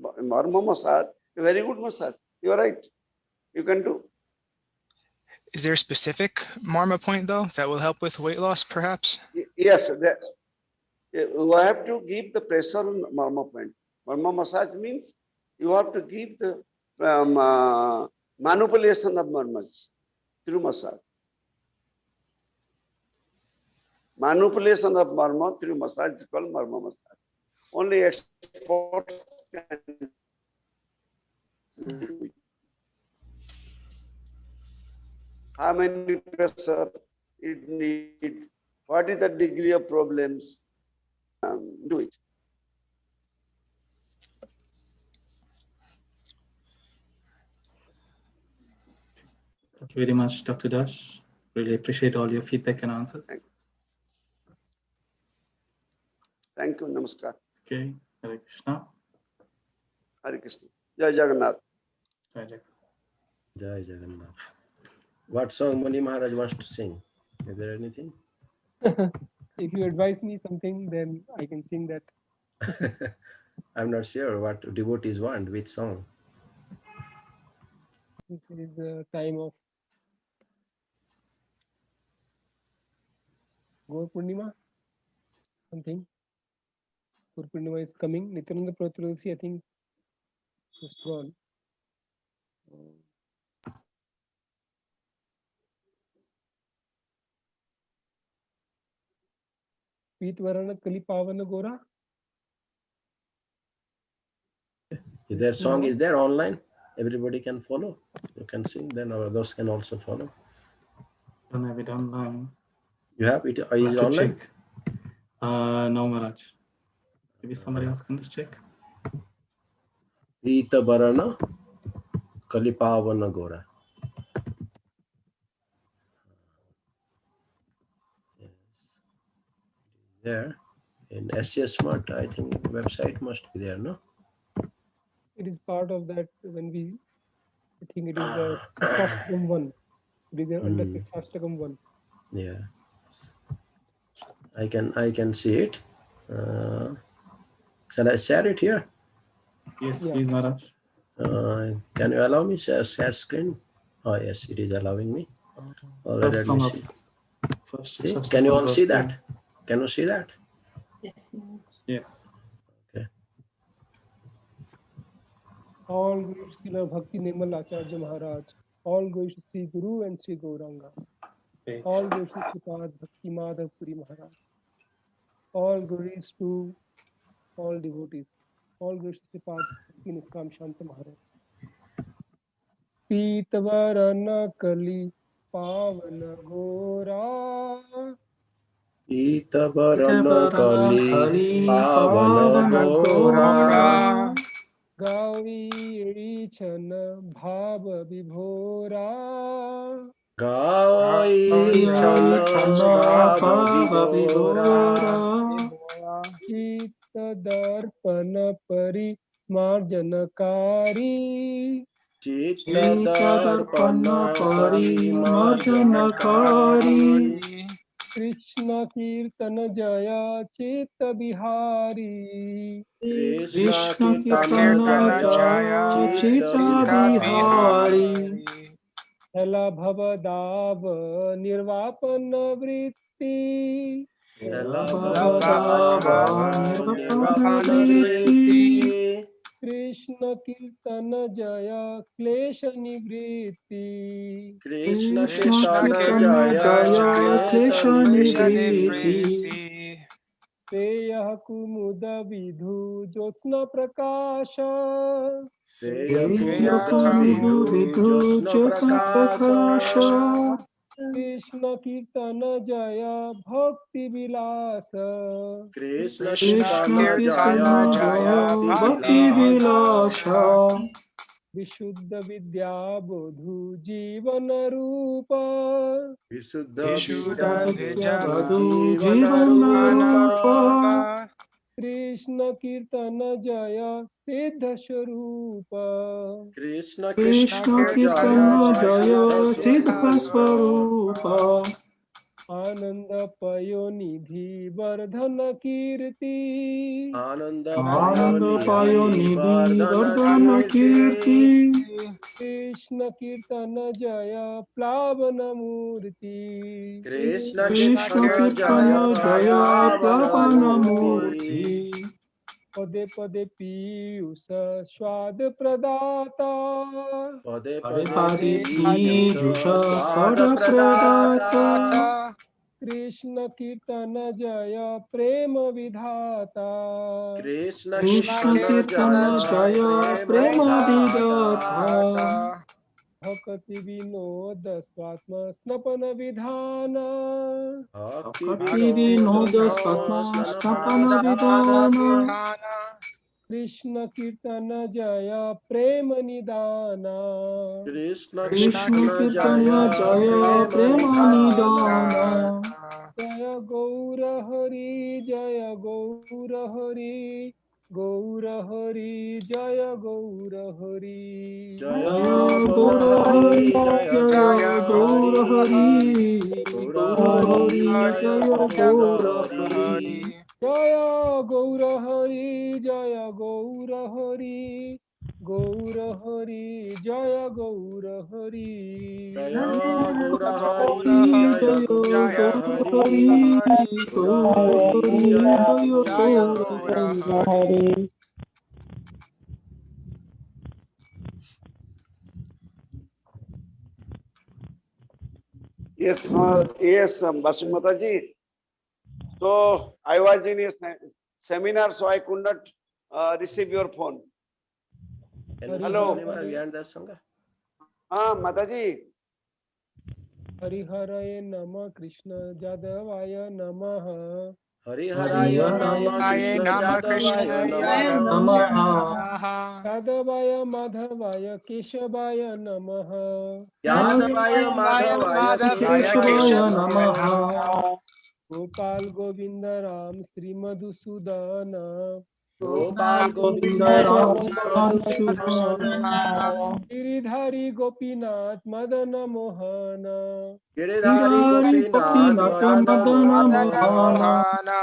Marma massage, a very good massage. You are right. You can do. Is there a specific marma point though that will help with weight loss perhaps? Yes, you have to give the pressure on marma point. Marma massage means you have to give the manipulation of marmas through massage. Manipulation of marma through massage is called marma massage. Only experts can do it. How many pressure it needs? What is the degree of problems? Do it. Thank you very much, Dr. Das. Really appreciate all your feedback and answers. Thank you. Namaskar. Okay, Hare Krishna. Hare Krishna. Jai Jagannath. Jai Jagannath. Jai Jagannath. What song Mani Maharaj wants to sing? Is there anything? If you advise me something, then I can sing that. I'm not sure what devotees want, which song. This is the time of Gaur Purnima, something. Gaur Purnima is coming. Nityananda Prabhu, I think, just gone. Pit Varana Kali Pavana Gora. Is Their song is there online. Everybody can follow. You can sing, then others can also follow. Don't have it online. You have it? Is I'll have it to online? check. No, Maharaj. Maybe somebody else can just check. Ita Barana Kalipavana Gora. Yes. There in SCS Smart, I think website must be there, no? It is part of that when we, I think it is the Sastakam 1. It is there under Sastakam 1. Yeah. I can see it. Shall I share it here? Yes, Yeah. please, Maharaj. Can you allow me share screen? Oh yes, it is allowing me. Already First song of see. first. See? First Can you all see verse, that? Can you see that? Yes, Maharaj. Yes. Okay. All glories to Srila Bhakti Nirmal Acharya Maharaj. All glories to Sri Guru and Sri Gauranga. Okay. All glories to Sripad Bhakti Madhav Puri Maharaj. All glories to all devotees. All glories to Sripad Bhakti Niskam Shanta Maharaj. Pitvarana Kali Pavana Gora. Ita Barana Kali Pavana Gora. Gauri Chana Bhava Vibhora. Gai Chana Bhava Vibhora. Chitta Darpana Pari Marjanakari. Chitta Darpana Parimarjanakari. Krishna Kirtana Jaya Chitta Bihari. Krishna Kirtana Jaya Chitta Bihari. Hela Bhavadava Nirvapana Vritti. Krishna Kirtana Jaya Klesha Nivritti. Krishna Kirtana Jaya Klesha Nivriti. Preyah Kumuda Vidhu Jyotsna Prakasha. Krishna Kirtana Jaya Bhakti Vilasa. Krishna Kirtana Jaya Bhakti Vilasa. Vishuddha Vidya Bodhu Jivana Rupa. Vishuddha Vidya Bodhu Jivana Rupa. Krishna Kirtana Jaya Siddha Swarupa. Krishna Kirtana Jaya Siddha Swarupa. Ananda Payonidhi Vardhana Kirti. Ananda Payonidhi Vardhana Kirti. Krishna Kirtana Jaya Plavana Murti. Krishna Kirtana Jaya Plavana Murti. Pade Pade Piyusa Swad Pradata. Pade Pade Piyusha Swada Pradata. Krishna Kirtana Jaya Prema Vidhata. Krishna Kirtana Jaya Prema Vidhata. Bhakti Vinoda Swatma Snapana Vidhana. Bhakti Vinoda Swatma Snapana Vidhana. Krishna Kirtana Jaya Prema Nidana. Krishna Kirtana Jaya Prema Nidana. Jaya Gaura Hari Jaya Gaura Hari. Gaura Hari Jaya Gaura Hari. Jaya Gaura Hari Jaya Gaura Hari. Gaura Hari Jaya Gaura Hari. Jaya Gaura Hari Jaya Gaura Hari. Gaura Hari Jaya Gaura Hari. Jaya Gaura Hari Jaya Gaura Hari. Yes, Basumata ji. So I was in a seminar, so I could not receive your phone. Hello. We end the song. Mataji. Hariharaye Namah Krishna Jadavaya Namaha. Hariharaya Namah Krishna Jadavaya Namaha. Yadavaya Madhavaya Keshavaya Namaha. Yadavaya Madhavaya Keshavaya Namaha. Gopal Govinda Ram Sri Madhusudana. Gopal Govinda Ram Giridhari Gopinath Madana Mohana. Giridhari Gopinath Madana Mohana.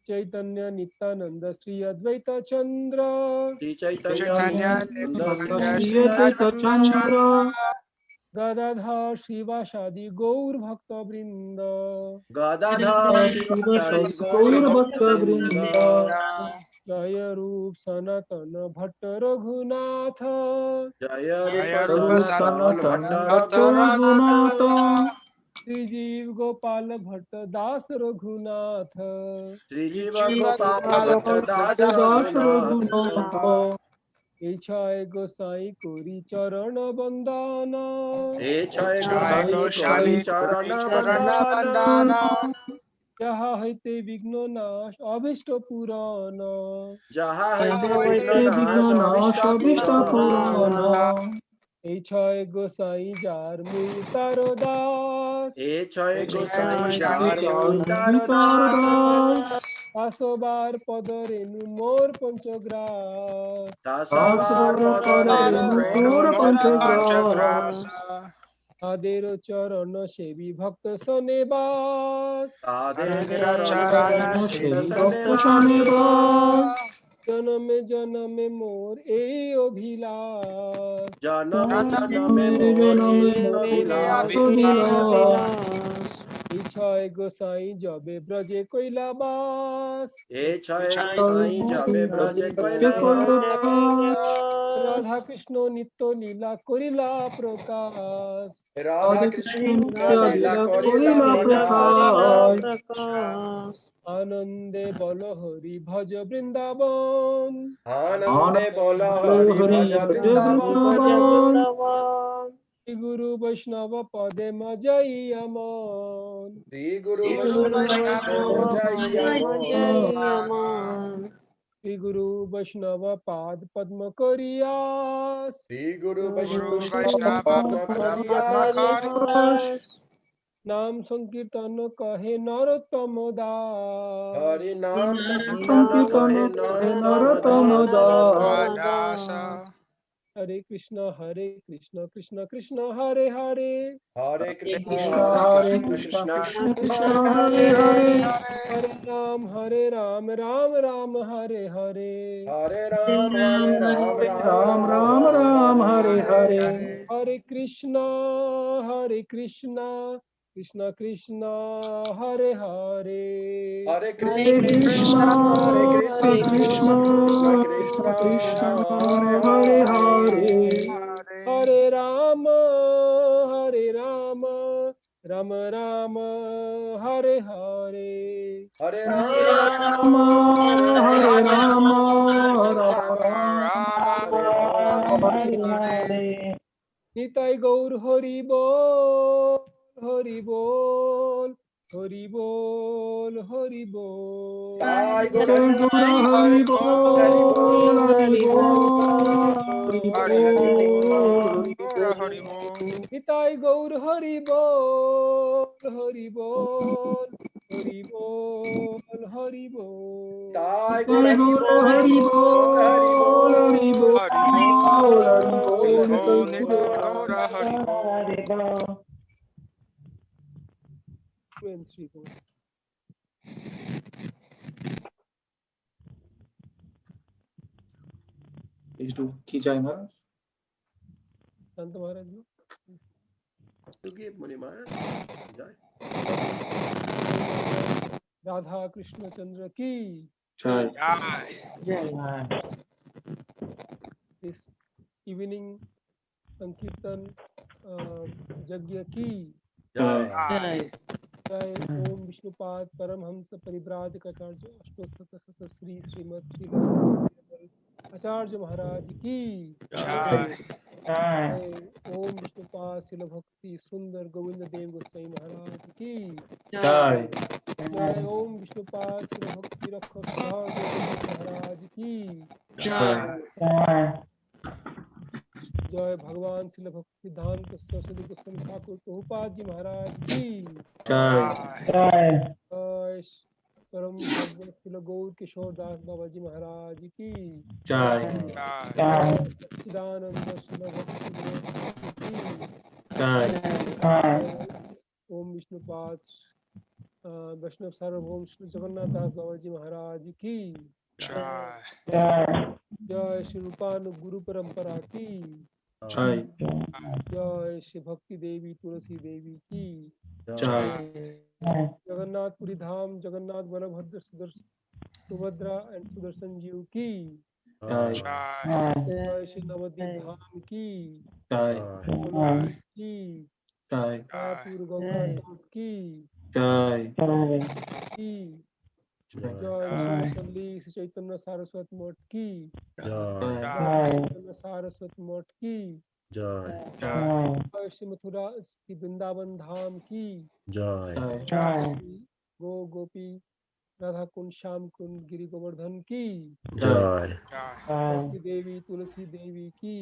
Chaitanya Nityananda Sri Advaita Chandra. Sri Chaitanya Nityananda Sri Advaita Chandra. Gadadhar Shivashadi Gaur Bhakta Brinda. Gadadhar Shivashadi Gaur Bhakta Brinda. Jaya Roop Sanatana Bhatta Raghunatha. Jaya Rupa Sanatana Bhatta Raghunatha. Sri Jeev Gopal Bhatta Das Raghunatha. Sri Jiva Gopal Bhatta Das Raghunatha. Echai Gosai Kori Charana Bandana. Echai Gosai Kori Charana Bandana. Jaha Haite Vigno Nash Abhishta Purana. Jaha Haite Vigno Nash Abhishta Purana. Echai Gosai Jar Murtaro Das. Echai Gosai Jar Murtaro Das. Tasobar Padarenu Mor Panchagra. Tasobar Padarenu Mor Panchagra. Adero Charana Sevi Bhakta Sanebas. Adero Charana Sevi Bhakta Sanebas. Janame Mor E Abhilas. Janame Mor Ichai Gosai Jabe Braje Koilabas. Echai Gosai Jabe Braje Koilabas. Radha Krishna Nitya Lila Korila Prakash. Radha Krishna Lila Korila Prakash. Anande Bala Hari Bhaja Vrindavan. Anande Bala Hari Bhaja Vrindavan. Shri Guru Vaishnava Pade Majai Aman. Shri Guru Vaishnava Pade Majai Aman. Shri Guru Vaishnava Pad Padma Kariyas. Shri Guru Vaishnava Padma Kariyas. Nam Sankirtan Kahe Narottam Das. Hari Nam Sankirtan Kahe Narottam Das. Hare Krishna, Krishna Krishna, Hare Hare. Hare Krishna, Krishna Krishna, Hare Hare. Hare Ram, Ram Ram, Hare Hare. Hare Ram, Ram Hare Hare. Hare Krishna, Krishna Krishna, Hare Hare. Hare Krishna, Krishna Krishna, Hare Hare. Hare Rama, Rama Rama, Hare Hare. Hare Rama, Hare Nitai Gaur Hari Bol, Hari Bol, Hari Bol, Hari Bol. Nitai Gaur Hari Bol, Hari Bol. Nitai Gaur Hari Bol, Hari Bol, Hari Bol, Hari Bol. Nitai Gaur Hari Bol, Hari Bol, Hari Bol. Please do Ki Jai Maharaj. Sant Maharaj. To give Muni Maharaj. Jai. Radha Krishna Chandra ki. Jai. This evening Sankirtan Jagya ki. Jai. Jai Om Vishnupad Paramhamsa Parivrajaka Acharya Ashtosata Sri Srimad Sri आचार्य महाराज की Jai. जय। ओम विष्णुपाद शिल भक्ति सुंदर गोविंद देव गोसाई महाराज की Jai. जय। ओम विष्णुपाद शिल भक्ति रक्षक सुधा गोविंद महाराज की Jai. जय। भगवान शिल भक्ति सिद्धांत सरस्वती गोस्वामी ठाकुर प्रभुपाद जी महाराज की Jai. जय। परम भगवत शिल गौर किशोर दास बाबा जी महाराज की Jai. Jai. सच्चिदानंद शिल भक्ति विनोद ठाकुर की Jai. ओम विष्णुपाद वैष्णव सार्वभौम श्री जगन्नाथ दास बाबा जी महाराज की Jai. जय। श्री रूपानु गुरु परंपरा की Jai. जय। श्री भक्ति देवी तुलसी देवी की Jai. जगन्नाथपुरी धाम जगन्नाथ बलभद्र सुभद्रा एंड सुदर्शन जीव की Jai. Jai. जय। श्री नवद्वीप धाम की Jai. की Jai. मायापुर गंगा तट की Jai. की जय। श्री श्री चैतन्य सारस्वत मठ की चैतन्य सारस्वत मठ की जय। श्री मथुरा श्री वृंदावन धाम की Jai. श्री गो गोपी राधा कुंड श्याम कुंड गिरि गोवर्धन की Jai. भक्ति देवी तुलसी देवी की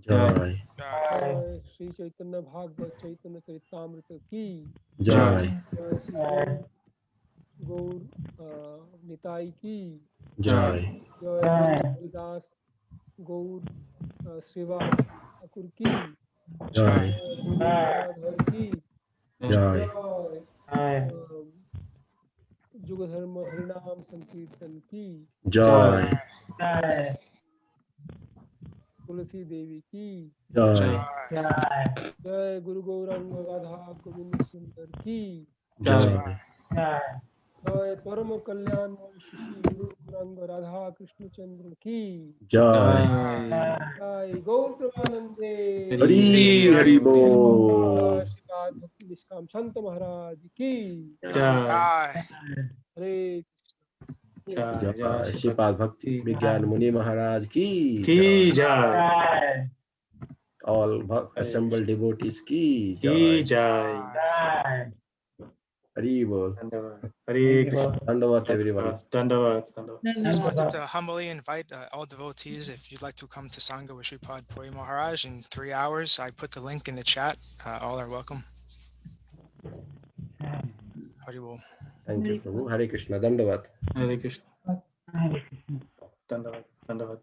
Jai. जय। श्री चैतन्य भागवत चैतन्य चरितामृत की Jai. जय। श्री गौर निताई की Jai. जय। हरिदास गौर श्रीवास ठाकुर की Jai. गौर की Jai. जुग धर्म हरिनाम संकीर्तन की Jai. तुलसी देवी की Jai. जय। गुरु गौरंग राधा गोविंद सुंदर की Jai. जय। परम कल्याण श्री गुरु गौरंग राधा कृष्ण चंद्र की Jai. जय। गौर प्रेमानंदे Hari Hari Bol. जय। श्रीपाद भक्ति निष्काम संत महाराज की Jai. Jai. हरे Jai. श्रीपाद भक्ति विज्ञान मुनि महाराज की Ki Jai. all assembled devotees की Ki Jai. हरि बोल Hare Krishna. Dandavat everybody. Dandavat. I just wanted to humbly invite all devotees, if you'd like to come to Sangha with Sripad Puri Maharaj in 3 hours, I put the link in the chat. All are welcome. Haribol. Thank you Prabhu. Hare Krishna. Dandavat. Hare Krishna. Dandavat.